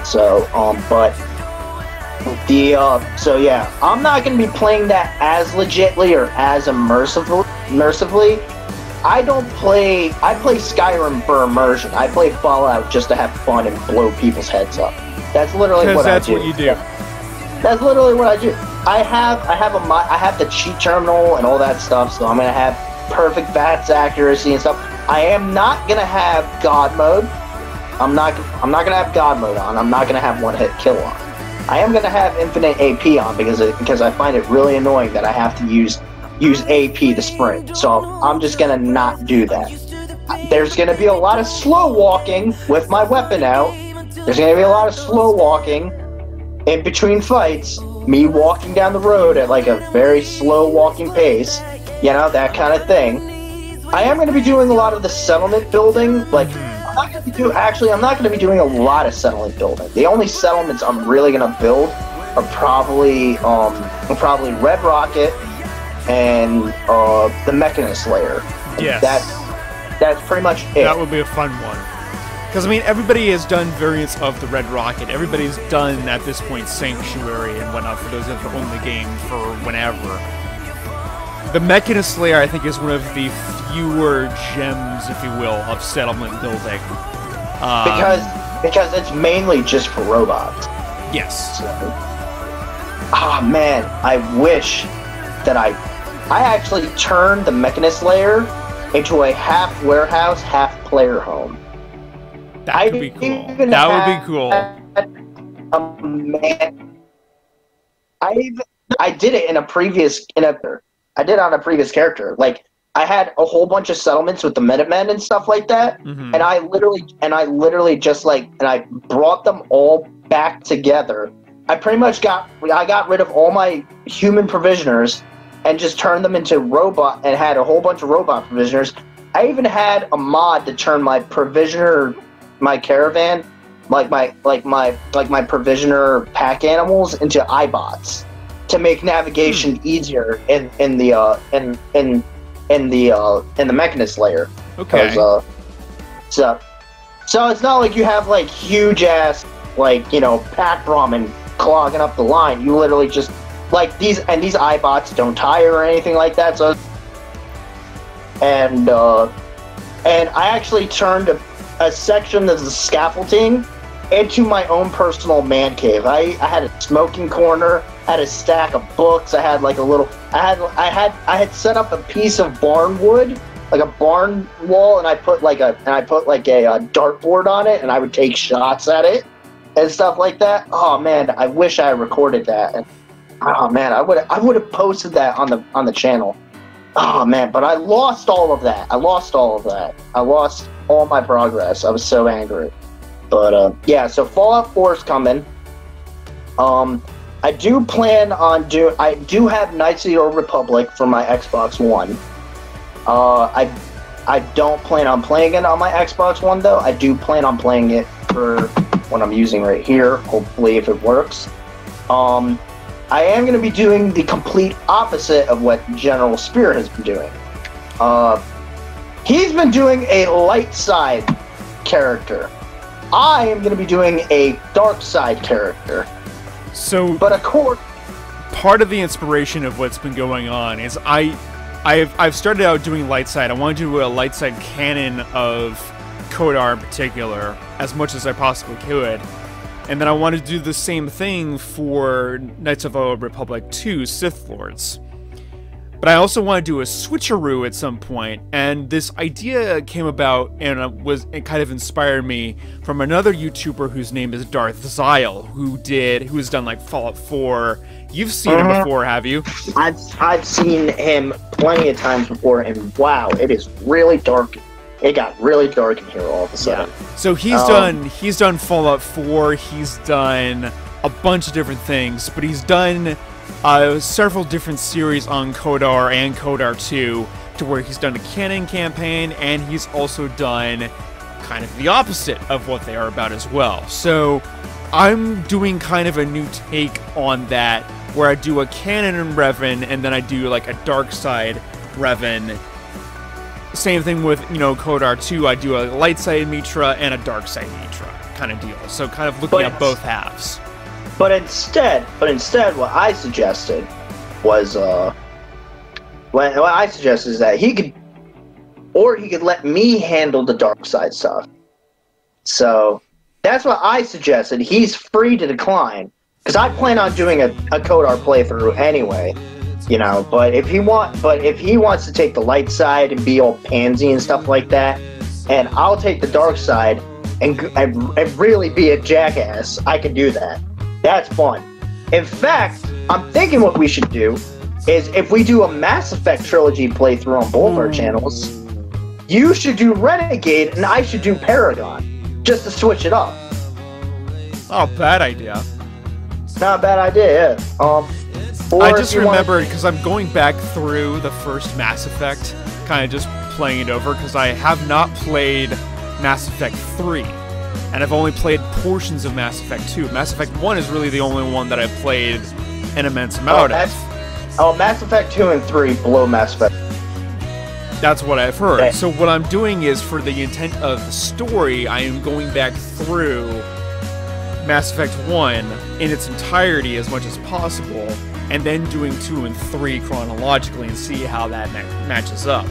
So yeah, I'm not gonna be playing that as legitly or as immersively. I play Skyrim for immersion. I play Fallout just to have fun and blow people's heads up. That's literally what I do. That's what you do. That's literally what I do. I have the cheat terminal and all that stuff, so I'm gonna have perfect VATS accuracy and stuff. I am not gonna have God mode. I'm not gonna have God mode on. I'm not gonna have one-hit kill on. I am gonna have infinite AP on because I find it really annoying that I have to use AP to sprint. So I'm just gonna not do that. There's gonna be a lot of slow walking with my weapon out. There's gonna be a lot of slow walking in between fights. Me walking down the road at like a very slow walking pace, you know, that kind of thing. I am going to be doing a lot of the settlement building. Like, I'm not going to be doing a lot of settlement building. The only settlements I'm really going to build are probably Red Rocket and the Mechanist Layer. Yes. That's pretty much it. That would be a fun one. Because, I mean, everybody has done variants of the Red Rocket. Everybody's done, at this point, Sanctuary and whatnot for those that have owned the game for whenever. The Mechanist Slayer, I think, is one of the fewer gems, if you will, of settlement building. Because it's mainly just for robots. Yes. Man, I wish that I actually turned the Mechanist Layer into a half warehouse, half player home. That would be cool. That would be cool. Man, I did it in a previous I did on a previous character. Like, I had a whole bunch of settlements with the Minutemen and stuff like that, and I literally just I brought them all back together. I got rid of all my human provisioners and just turned them into robot and had a whole bunch of robot provisioners. I even had a mod to turn my provisioner, my caravan, like my provisioner pack animals into iBots to make navigation easier in the Mechanist Layer. Okay. So it's not like you have like huge ass pack ramen clogging up the line. You literally just these iBots don't tire or anything like that. So and I actually turned a section of the scaffolding into my own personal man cave. I had a smoking corner, had a stack of books, I had I had set up a piece of barn wood, like a barn wall, and I put a dartboard on it, and I would take shots at it and stuff like that. Oh man, I wish I recorded that. Oh man, I would have posted that on the channel. Oh man, but I lost all of that. I lost all my progress. I was so angry. But yeah, so Fallout 4 is coming. I do plan on I do have Knights of the Old Republic for my Xbox One. I don't plan on playing it on my Xbox One though. I do plan on playing it for what I'm using right here. Hopefully, if it works. I am going to be doing the complete opposite of what General Spirit has been doing. He's been doing a light side character. I am going to be doing a dark side character. So, but of course, part of the inspiration of what's been going on is I've started out doing light side. I want to do a light side canon of Kodar in particular, as much as I possibly could. And then I want to do the same thing for Knights of the Old Republic 2 Sith Lords. But I also want to do a switcheroo at some point, and this idea came about and it kind of inspired me from another YouTuber whose name is Darth Zyle, who's done like Fallout 4. You've seen him before, have you? I've seen him plenty of times before, and wow, it is really dark. It got really dark in here all of a sudden. Yeah. So he's done Fallout 4. He's done a bunch of different things, but he's done several different series on Kodar and Kodar 2, to where he's done a canon campaign, and he's also done kind of the opposite of what they are about as well. So I'm doing kind of a new take on that, where I do a canon Revan, and then I do like a dark side Revan. Same thing with, Kodar 2, I do a light side Mitra and a dark side Mitra kind of deal. So kind of looking at both halves. But instead, what I suggested was, what I suggested is that he could let me handle the dark side stuff. So that's what I suggested. He's free to decline, because I plan on doing a Kodar playthrough anyway. But if he wants to take the light side and be all pansy and stuff like that, and I'll take the dark side and really be a jackass, I can do that. That's fun. In fact, I'm thinking what we should do is, if we do a Mass Effect trilogy playthrough on both our channels, you should do Renegade and I should do Paragon, just to switch it up. Oh, bad idea. Not a bad idea, yeah. I just remembered, because I'm going back through the first Mass Effect, kind of just playing it over, because I have not played Mass Effect 3, and I've only played portions of Mass Effect 2. Mass Effect 1 is really the only one that I've played an immense amount of. Mass Effect 2 and 3 blow Mass Effect. That's what I've heard. Okay. So what I'm doing is, for the intent of the story, I am going back through Mass Effect 1 in its entirety as much as possible, and then doing 2 and 3 chronologically, and see how that matches up.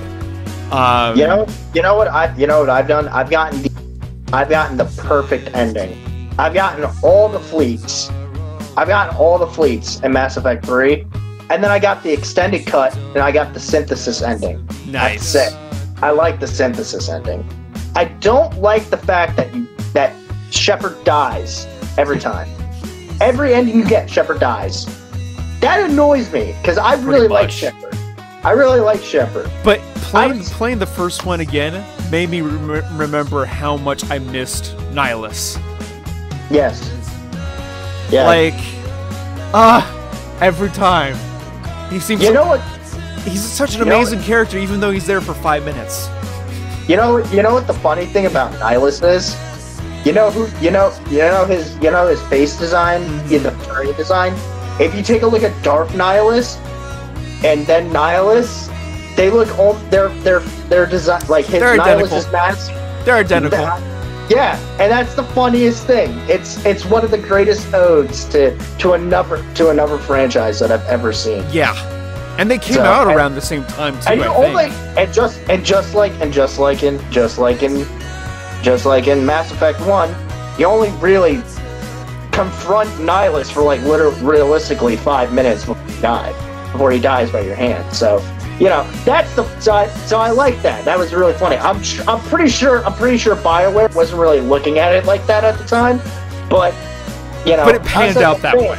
You know what I've done? I've gotten the perfect ending. I've gotten all the fleets. In Mass Effect 3, and then I got the extended cut, and I got the synthesis ending. Nice. That's it. I like the synthesis ending. I don't like the fact that Shepard dies every time. Every ending you get, Shepard dies. That annoys me, because I really like Shepard. But playing the first one again made me remember how much I missed Nihilus. Yes. Yeah. Like, every time. He seems he's such an amazing character, even though he's there for 5 minutes. You know what the funny thing about Nihilus is? You know his face design, the furry design? If you take a look at Dark Nihilus and then Nihilus, they look they're design like his Nihilus's mask. They're identical. Yeah, and that's the funniest thing. It's one of the greatest odes to another franchise that I've ever seen. Yeah, and they came out around the same time too. And just like in Mass Effect 1, you only really confront Nihilus for like realistically 5 minutes before he dies by your hand. So that's so I like that. That was really funny. I'm pretty sure BioWare wasn't really looking at it like that at the time, but but it panned out that way.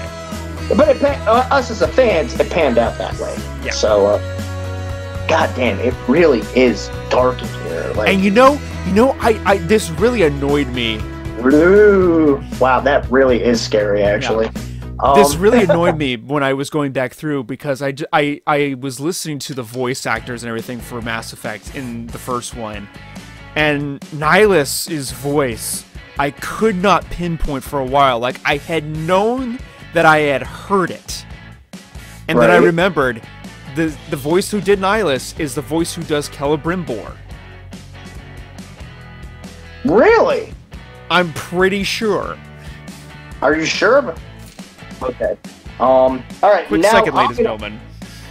But us as a fans, it panned out that way. Yeah. So, god damn, it really is dark in here. Like, and I this really annoyed me. Ooh, wow, that really is scary, actually. Yeah. This really annoyed me when I was going back through, because I was listening to the voice actors and everything for Mass Effect in the first one, and Nihlus' voice I could not pinpoint for a while. Like, I had known that I had heard it, and then I remembered the voice who did Nihlus is the voice who does Celebrimbor. Really? I'm pretty sure. Are you sure? Okay. All right. Quick now second, ladies and gentlemen.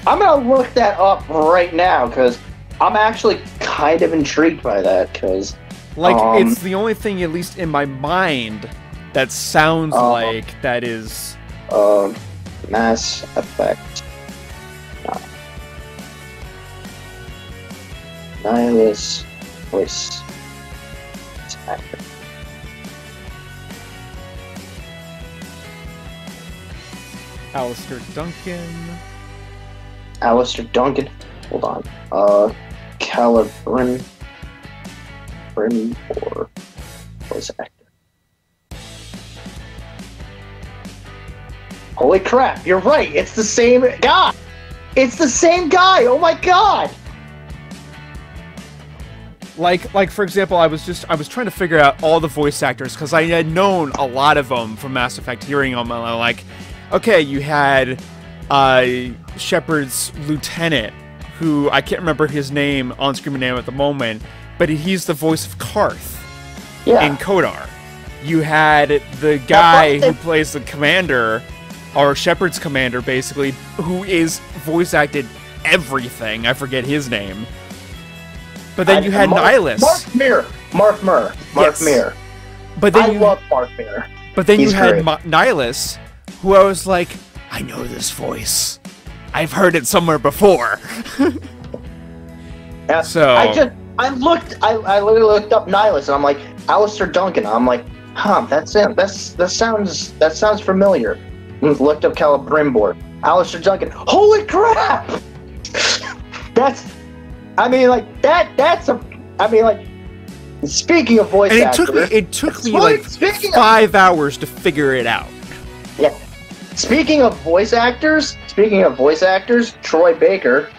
I'm gonna look that up right now because I'm actually kind of intrigued by that. Because like, it's the only thing, at least in my mind, that sounds like that is. Mass Effect. Nihlus voice actor. Alistair Duncan. Hold on. Celebrimbor voice actor. Holy crap, you're right. It's the same guy. It's the same guy. Oh my god. Like for example, I was trying to figure out all the voice actors because I had known a lot of them from Mass Effect, hearing them, and I'm like, okay, you had Shepard's lieutenant, who I can't remember his name, on-screen name at the moment, but he's the voice of Karth in Kodar. You had the guy who plays the commander, or Shepard's commander, basically, who is voice acted everything. I forget his name. But then you had Nihlus. Mark Meer. But then I love Mark Meer. But then you had Nihlus, who I was like, I know this voice. I've heard it somewhere before. Yeah, so I literally looked up Nihlus and I'm like, Alistair Duncan. I'm like, huh, that sounds familiar. Looked up Celebrimbor. Alistair Duncan. Holy crap! Speaking of voice actors, it took me like 5 hours to figure it out. Yeah. Speaking of voice actors, Troy Baker,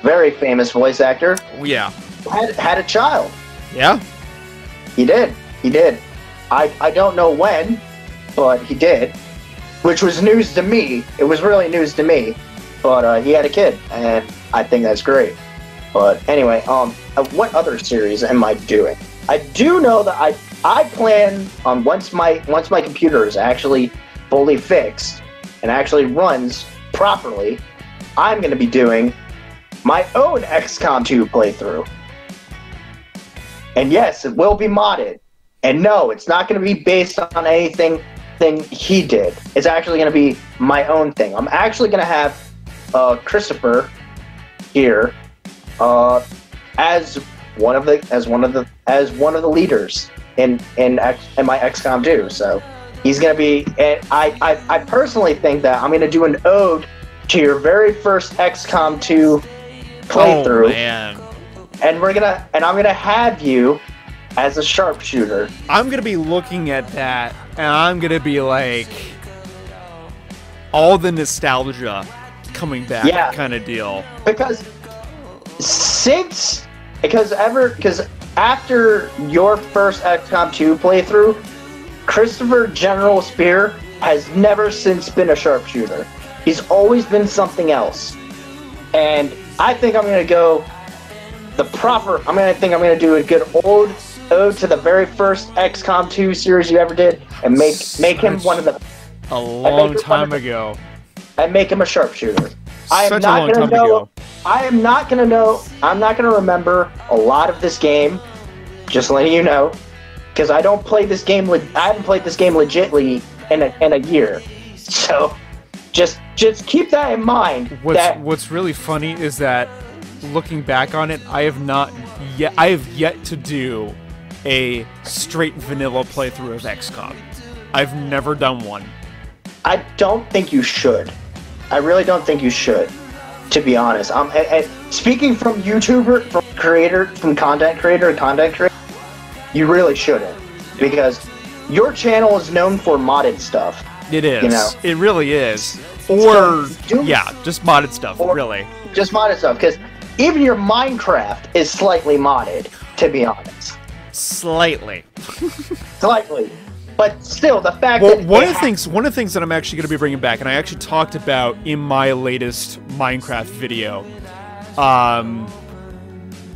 very famous voice actor. Yeah. Had a child. Yeah. He did. I don't know when, but he did. Which was news to me. It was really news to me. But he had a kid, and I think that's great. But anyway, what other series am I doing? I do know that I plan on once my computer is actually fully fixed and actually runs properly, I'm going to be doing my own XCOM 2 playthrough. And yes, it will be modded. And no, it's not going to be based on anything he did. It's actually going to be my own thing. I'm actually going to have Christopher here as one of the leaders in my XCOM 2. So he's going to be. And I personally think that I'm going to do an ode to your very first XCOM 2 playthrough. Oh man! And I'm gonna have you as a sharpshooter. I'm gonna be looking at that, and I'm gonna be like, all the nostalgia coming back, kind of deal. Because after your first XCOM 2 playthrough, Christopher General Spear has never since been a sharpshooter. He's always been something else. And I think I'm gonna go I'm gonna do a good ode to the very first XCOM 2 series you ever did, and make him one of the. A long time ago. And make him a sharpshooter. I'm not gonna remember a lot of this game. Just letting you know, because I don't play this game. I haven't played this game legitly in a year. So just keep that in mind. What's really funny is that, looking back on it, I have yet to do a straight vanilla playthrough of XCOM. I've never done one. I don't think you should. I really don't think you should, to be honest. Speaking from YouTuber, from content creator to content creator, you really shouldn't, because your channel is known for modded stuff. It is. You know? It really is. Or, So, yeah, just modded stuff, really. Just modded stuff, because even your Minecraft is slightly modded, to be honest. Slightly. Slightly. But still, the fact Well, that... one of the things that I'm actually going to be bringing back, and I actually talked about in my latest Minecraft video,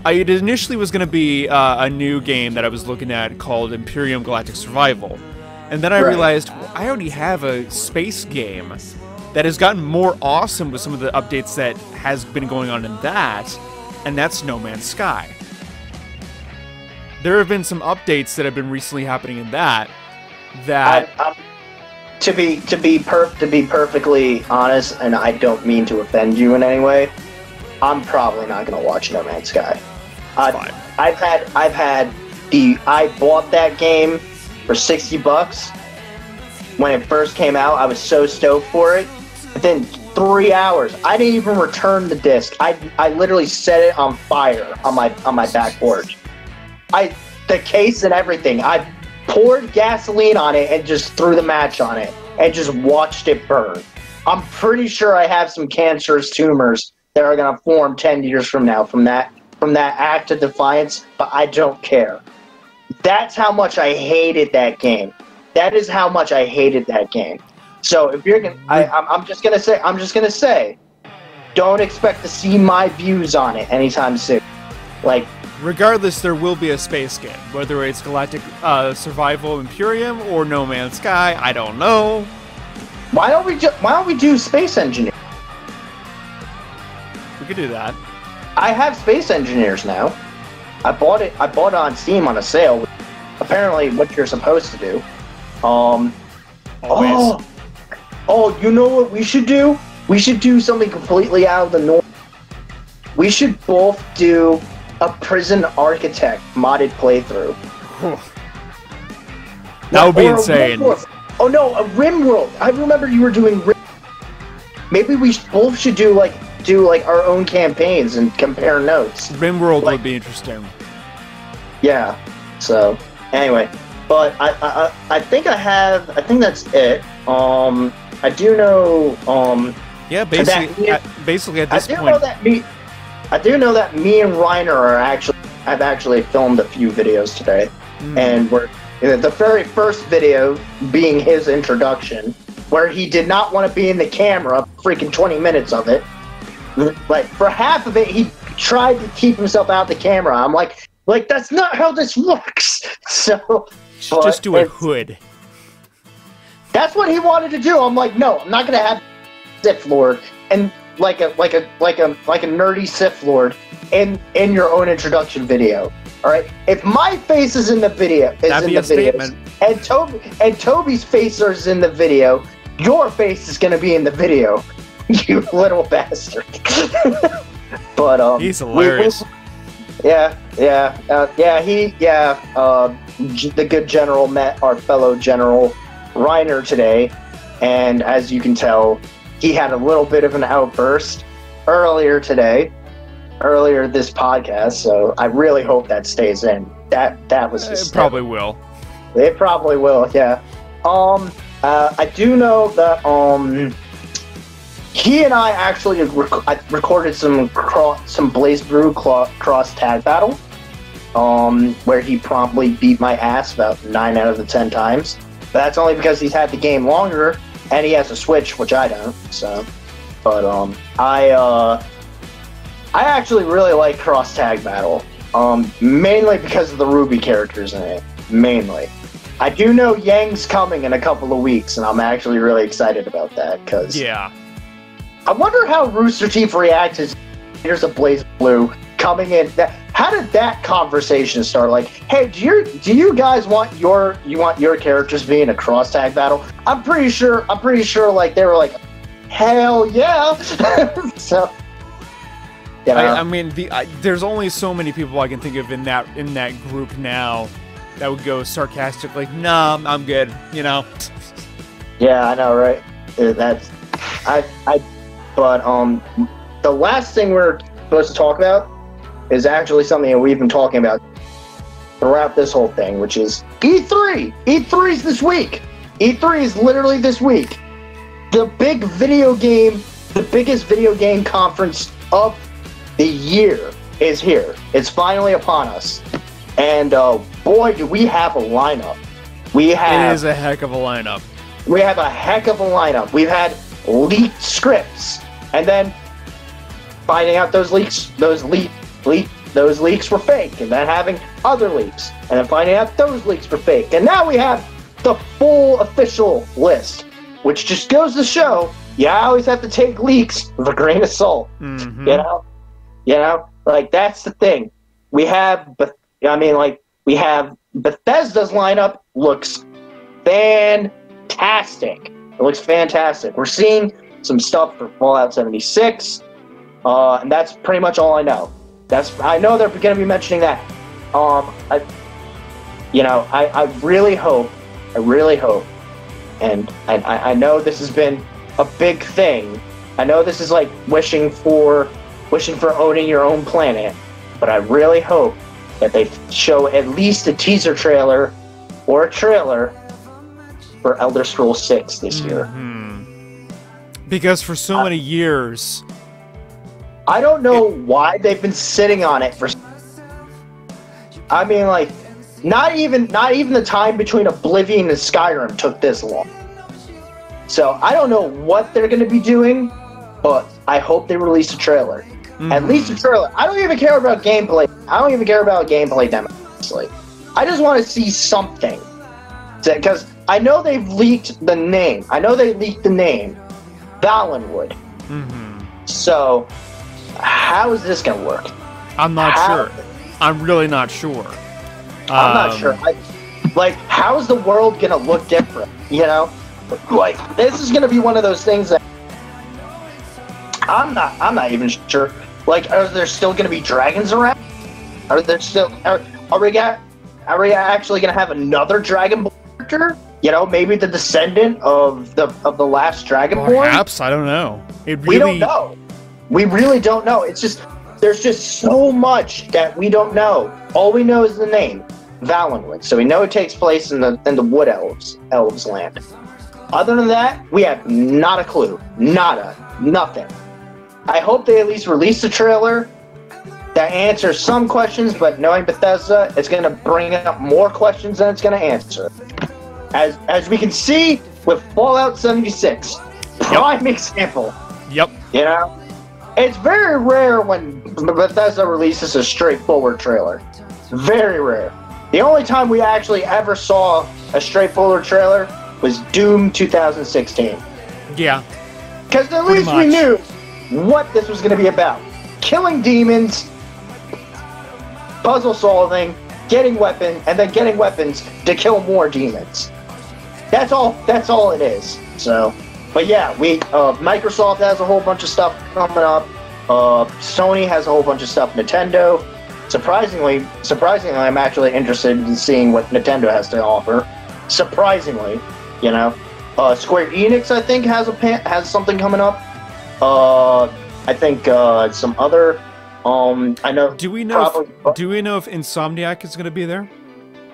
it initially was going to be a new game that I was looking at called Imperium Galactic Survival. And then I realized, well, I already have a space game that has gotten more awesome with some of the updates that has been going on in that, and that's No Man's Sky. There have been some updates that have been recently happening in that. To be perfectly honest, and I don't mean to offend you in any way, I'm probably not gonna watch No Man's Sky. Fine. I bought that game for $60 when it first came out. I was so stoked for it. Within 3 hours, I didn't even return the disc. I literally set it on fire on my back porch. The case and everything. I poured gasoline on it and just threw the match on it and just watched it burn. I'm pretty sure I have some cancerous tumors that are gonna form 10 years from now from that act of defiance, but I don't care. That's how much I hated that game. That is how much I hated that game. So if you're gonna, I'm just gonna say, don't expect to see my views on it anytime soon. Like, regardless, there will be a space game, whether it's Galactic Survival Imperium or No Man's Sky. I don't know. Why don't we do Space Engineer? We could do that. I have Space Engineers now. I bought it on Steam on a sale. Apparently, what you're supposed to do. Always. Oh, you know what we should do? We should do something completely out of the norm. We should both do a Prison Architect modded playthrough. That would be insane. Oh no, a RimWorld. I remember you were doing Rim. Maybe we both should do our own campaigns and compare notes. RimWorld would be interesting. Yeah. So anyway, but I think that's it. I do know. Yeah, basically at this point. I do know that me and Reiner have actually filmed a few videos today, and the very first video being his introduction, where he did not want to be in the camera, freaking 20 minutes of it. Like, for half of it, he tried to keep himself out the camera. I'm like, that's not how this works. So, just do a hood. That's what he wanted to do. I'm like, no, I'm not gonna have Sith Lord and like a nerdy Sith Lord in your own introduction video. All right, if my face is in the video, and Toby's face is in the video, your face is gonna be in the video. You little bastard. But he's hilarious. The good general met our fellow General Reiner today, and as you can tell, he had a little bit of an outburst earlier this podcast. So I really hope that stays in. That was just it. Probably will. It probably will. Yeah. I do know that he and I actually recorded some Blaze Brew cross tag battle, where he promptly beat my ass about 9 out of the 10 times. But that's only because he's had the game longer, and he has a Switch, which I don't. So, but I actually really like cross tag battle, mainly because of the Ruby characters in it. Mainly, I do know Yang's coming in a couple of weeks, and I'm actually really excited about that because I wonder how Rooster Teeth reacts as here's a Blaze Blue coming in. How did that conversation start? Like, hey, do you guys want your characters being a cross tag battle? I'm pretty sure like they were like, hell yeah. So, you know. I mean, there's only so many people I can think of in that group now that would go sarcastic, like, nah, I'm good, you know. Yeah, I know, right? That's but the last thing we're supposed to talk about is actually something that we've been talking about throughout this whole thing, which is E3. E3 is this week. E3 is literally this week. The biggest video game conference of the year is here. It's finally upon us. And boy, do we have a lineup. It is a heck of a lineup. We have a heck of a lineup. We've had leaked scripts, and then finding out those leaks were fake, and then having other leaks, and then finding out those leaks were fake. And now we have the full official list, which just goes to show you always have to take leaks with a grain of salt. Mm-hmm. You know, like that's the thing. We have Bethesda's lineup looks fantastic. It looks fantastic. We're seeing some stuff for Fallout 76, and that's pretty much all I know. I know they're going to be mentioning that. I really hope, and I know this has been a big thing. I know this is like wishing for owning your own planet, but I really hope that they show at least a teaser trailer or a trailer for Elder Scrolls 6 this year. Because for so many years, I don't know why they've been sitting on it for. I mean, like, not even the time between Oblivion and Skyrim took this long. So I don't know what they're going to be doing, but I hope they release a trailer. At least a trailer. I don't even care about gameplay. I don't even care about a gameplay demo, honestly. I just want to see something. Because I know they've leaked the name. Valenwood. So, how is this going to work? I'm not sure. I'm really not sure. I'm not sure. How is the world going to look different? You know? Like, this is going to be one of those things that I'm not even sure. Like, are there still going to be dragons around? Are we actually going to have another Dragon character? You know, maybe the descendant of the last Dragonborn? Perhaps, I don't know. We don't know. We really don't know. It's just, there's just so much that we don't know. All we know is the name, Valenwood. So we know it takes place in the Wood Elves land. Other than that, we have not a clue. Nothing. I hope they at least release a trailer that answers some questions, but knowing Bethesda, it's going to bring up more questions than it's going to answer. As we can see with Fallout 76, prime example. Yep. You know, it's very rare when Bethesda releases a straightforward trailer. Very rare. The only time we actually ever saw a straightforward trailer was Doom 2016. Yeah. Because at least we knew what this was going to be about. Killing demons, puzzle solving, getting weapons, and then getting weapons to kill more demons. That's all it is. So, but yeah, Microsoft has a whole bunch of stuff coming up. Sony has a whole bunch of stuff. Nintendo. Surprisingly, I'm actually interested in seeing what Nintendo has to offer. Surprisingly, you know. Square Enix, I think, has something coming up. I think some other. I know. Do we know if Insomniac is going to be there?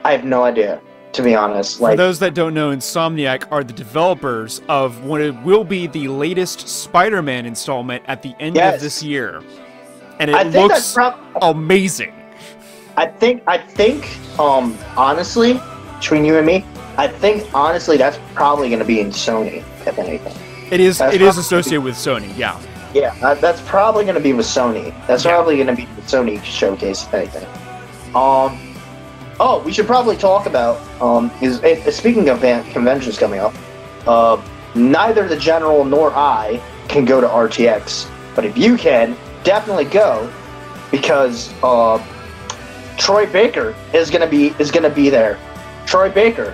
I have no idea, to be honest. For those that don't know, Insomniac are the developers of what it will be the latest Spider-Man installment at the end of this year, and it looks amazing. I think. Honestly, between you and me, that's probably going to be in Sony, if anything. It is associated with Sony, yeah. Yeah, that's probably going to be with Sony. That's probably going to be the Sony showcase, if anything. We should probably talk about, speaking of conventions coming up, neither the General nor I can go to RTX, but if you can, definitely go, because Troy Baker is going to be there. Troy Baker,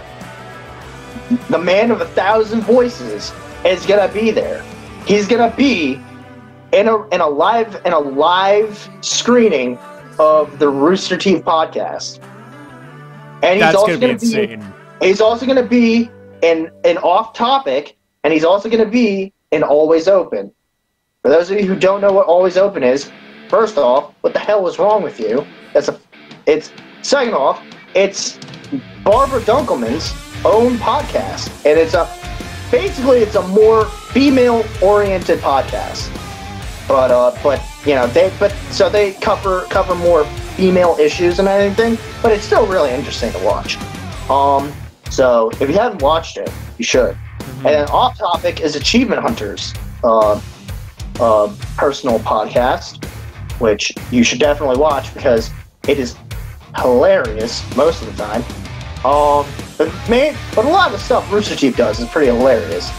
the man of 1,000 voices, is going to be there. He's going to be in a live screening of the Rooster Teeth podcast. And he's also going to be insane. He's also going to be in an off topic and he's also going to be in Always Open. For those of you who don't know what Always Open is, first off, what the hell is wrong with you? Second off, it's Barbara Dunkelman's own podcast, and basically it's a more female-oriented podcast. But you know, they cover more female issues and everything, but it's still really interesting to watch. So if you haven't watched it, you should. Mm-hmm. And then Off Topic is Achievement Hunter's personal podcast, which you should definitely watch because it is hilarious most of the time. But a lot of the stuff Rooster Teeth does is pretty hilarious.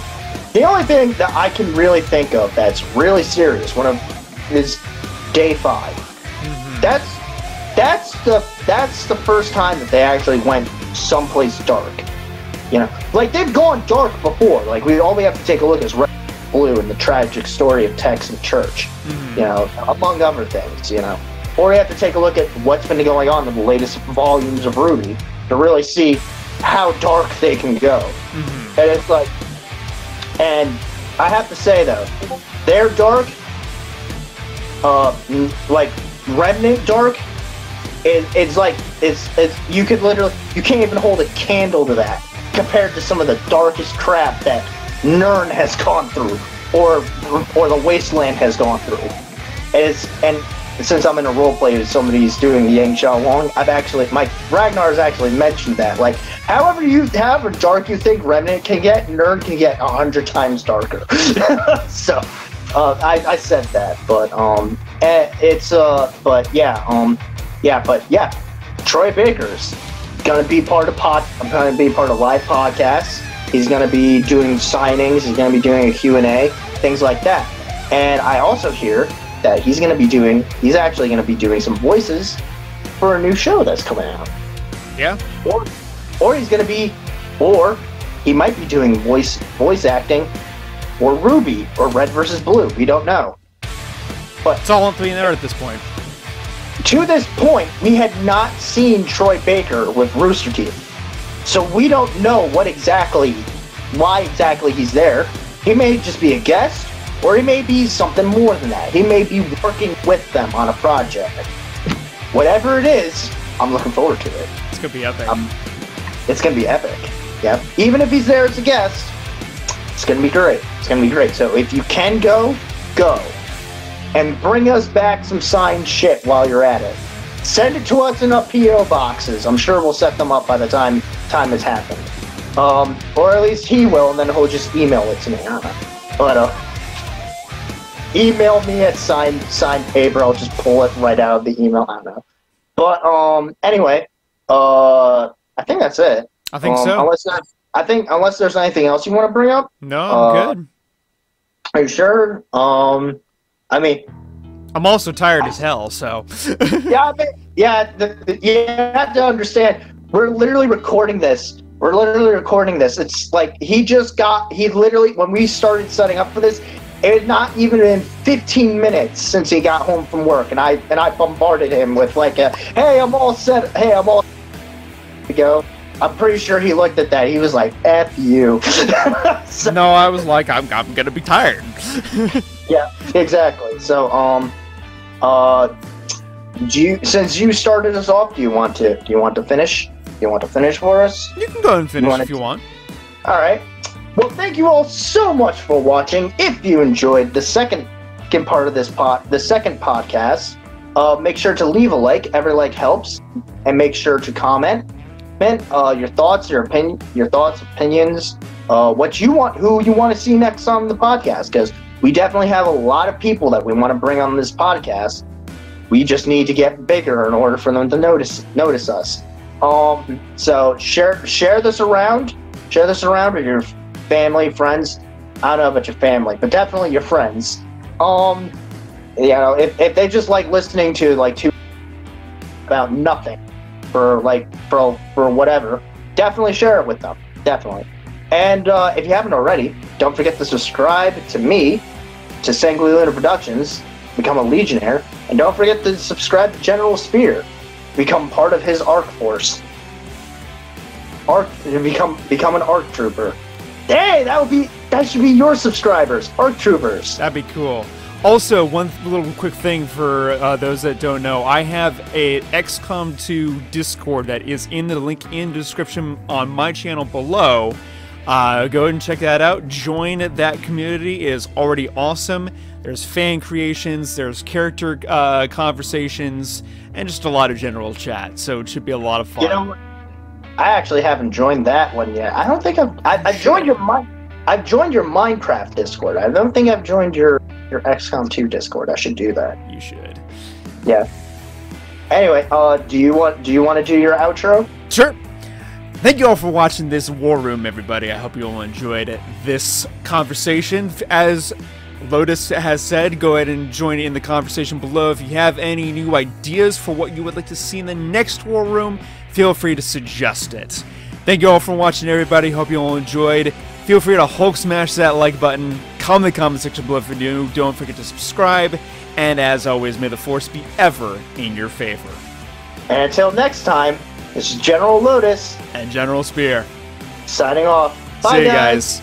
The only thing that I can really think of that's really serious is Day 5. Mm-hmm. That's the first time that they actually went someplace dark. You know, like they've gone dark before. Like all we have to take a look is Red, Blue, and the tragic story of Tex and Church. Mm-hmm. You know, among other things. You know, or you have to take a look at what's been going on in the latest volumes of Ruby to really see how dark they can go. Mm-hmm. And it's like, and I have to say though, they're dark. Like Remnant dark. It's you can't even hold a candle to that compared to some of the darkest crap that Nern has gone through or the Wasteland has gone through. And since I'm in a roleplay with somebody's doing the Yang Xiaolong, Ragnar has actually mentioned that. Like, however dark you think Remnant can get, Nern can get 100 times darker. So, I said that, but Troy Baker's gonna be part of live podcasts. He's gonna be doing signings. He's gonna be doing a Q&A, things like that. And I also hear that he's actually gonna be doing some voices for a new show that's coming out. Yeah. Or he might be doing voice acting or Ruby or Red versus Blue. We don't know. But it's all up in the air at this point. To this point, we had not seen Troy Baker with Rooster Teeth. So we don't know why exactly he's there. He may just be a guest, or he may be something more than that. He may be working with them on a project. Whatever it is, I'm looking forward to it. It's going to be epic. It's going to be epic. Yeah. Even if he's there as a guest, it's going to be great. It's going to be great. So if you can go. And bring us back some signed shit while you're at it. Send it to us in our P.O. boxes. I'm sure we'll set them up by the time has happened. Or at least he will, and then he'll just email it to me. I don't know. But, email me at signed paper. I'll just pull it right out of the email. I don't know. But, anyway, I think that's it. I think so. Unless there's anything else you want to bring up? No, I'm good. Are you sure? I mean, I'm also tired as hell, so. Yeah, you have to understand, we're literally recording this. It's like, when we started setting up for this, it had not even been 15 minutes since he got home from work, and I bombarded him with like hey, I'm all set to go. I'm pretty sure he looked at that. He was like, F you. So, no, I was like, I'm gonna be tired. Yeah, exactly. So, since you started us off, do you want to finish? Do you want to finish for us? You can go and finish if you want. All right. Well, thank you all so much for watching. If you enjoyed the second part of the second podcast, make sure to leave a like. Every like helps, and make sure to comment. Your thoughts, opinions, what you want, who you want to see next on the podcast, because we definitely have a lot of people that we want to bring on this podcast. We just need to get bigger in order for them to notice us. So share this around. Share this around with your family, friends. I don't know about your family, but definitely your friends. If they just like listening to like two about nothing for whatever, definitely share it with them. Definitely. And if you haven't already, don't forget to subscribe to me, to Sanguine Lunar Productions, become a Legionnaire, and don't forget to subscribe to General Spear, become part of his ARC force. Become an ARC trooper. Hey, that would be That should be your subscribers, our troopers. That'd be cool. Also, one little quick thing for those that don't know, I have a XCOM 2 Discord that is in the link in the description on my channel below. Go ahead and check that out. Join that community. It is already awesome. There's fan creations, there's character conversations, and just a lot of general chat. So it should be a lot of fun. You know, I actually haven't joined that one yet. I don't think I've joined your Minecraft Discord. I don't think I've joined your XCOM 2 Discord. I should do that. You should. Yeah. Anyway, do you want to do your outro? Sure. Thank you all for watching this War Room, everybody. I hope you all enjoyed this conversation. As Lotus has said, go ahead and join in the conversation below. If you have any new ideas for what you would like to see in the next War Room, feel free to suggest it. Thank you all for watching, everybody. Hope you all enjoyed. Feel free to Hulk smash that like button. Comment in the comment section below if you're new. Don't forget to subscribe. And as always, may the Force be ever in your favor. And until next time, this is General Lotus and General Spear signing off. Bye, See you guys.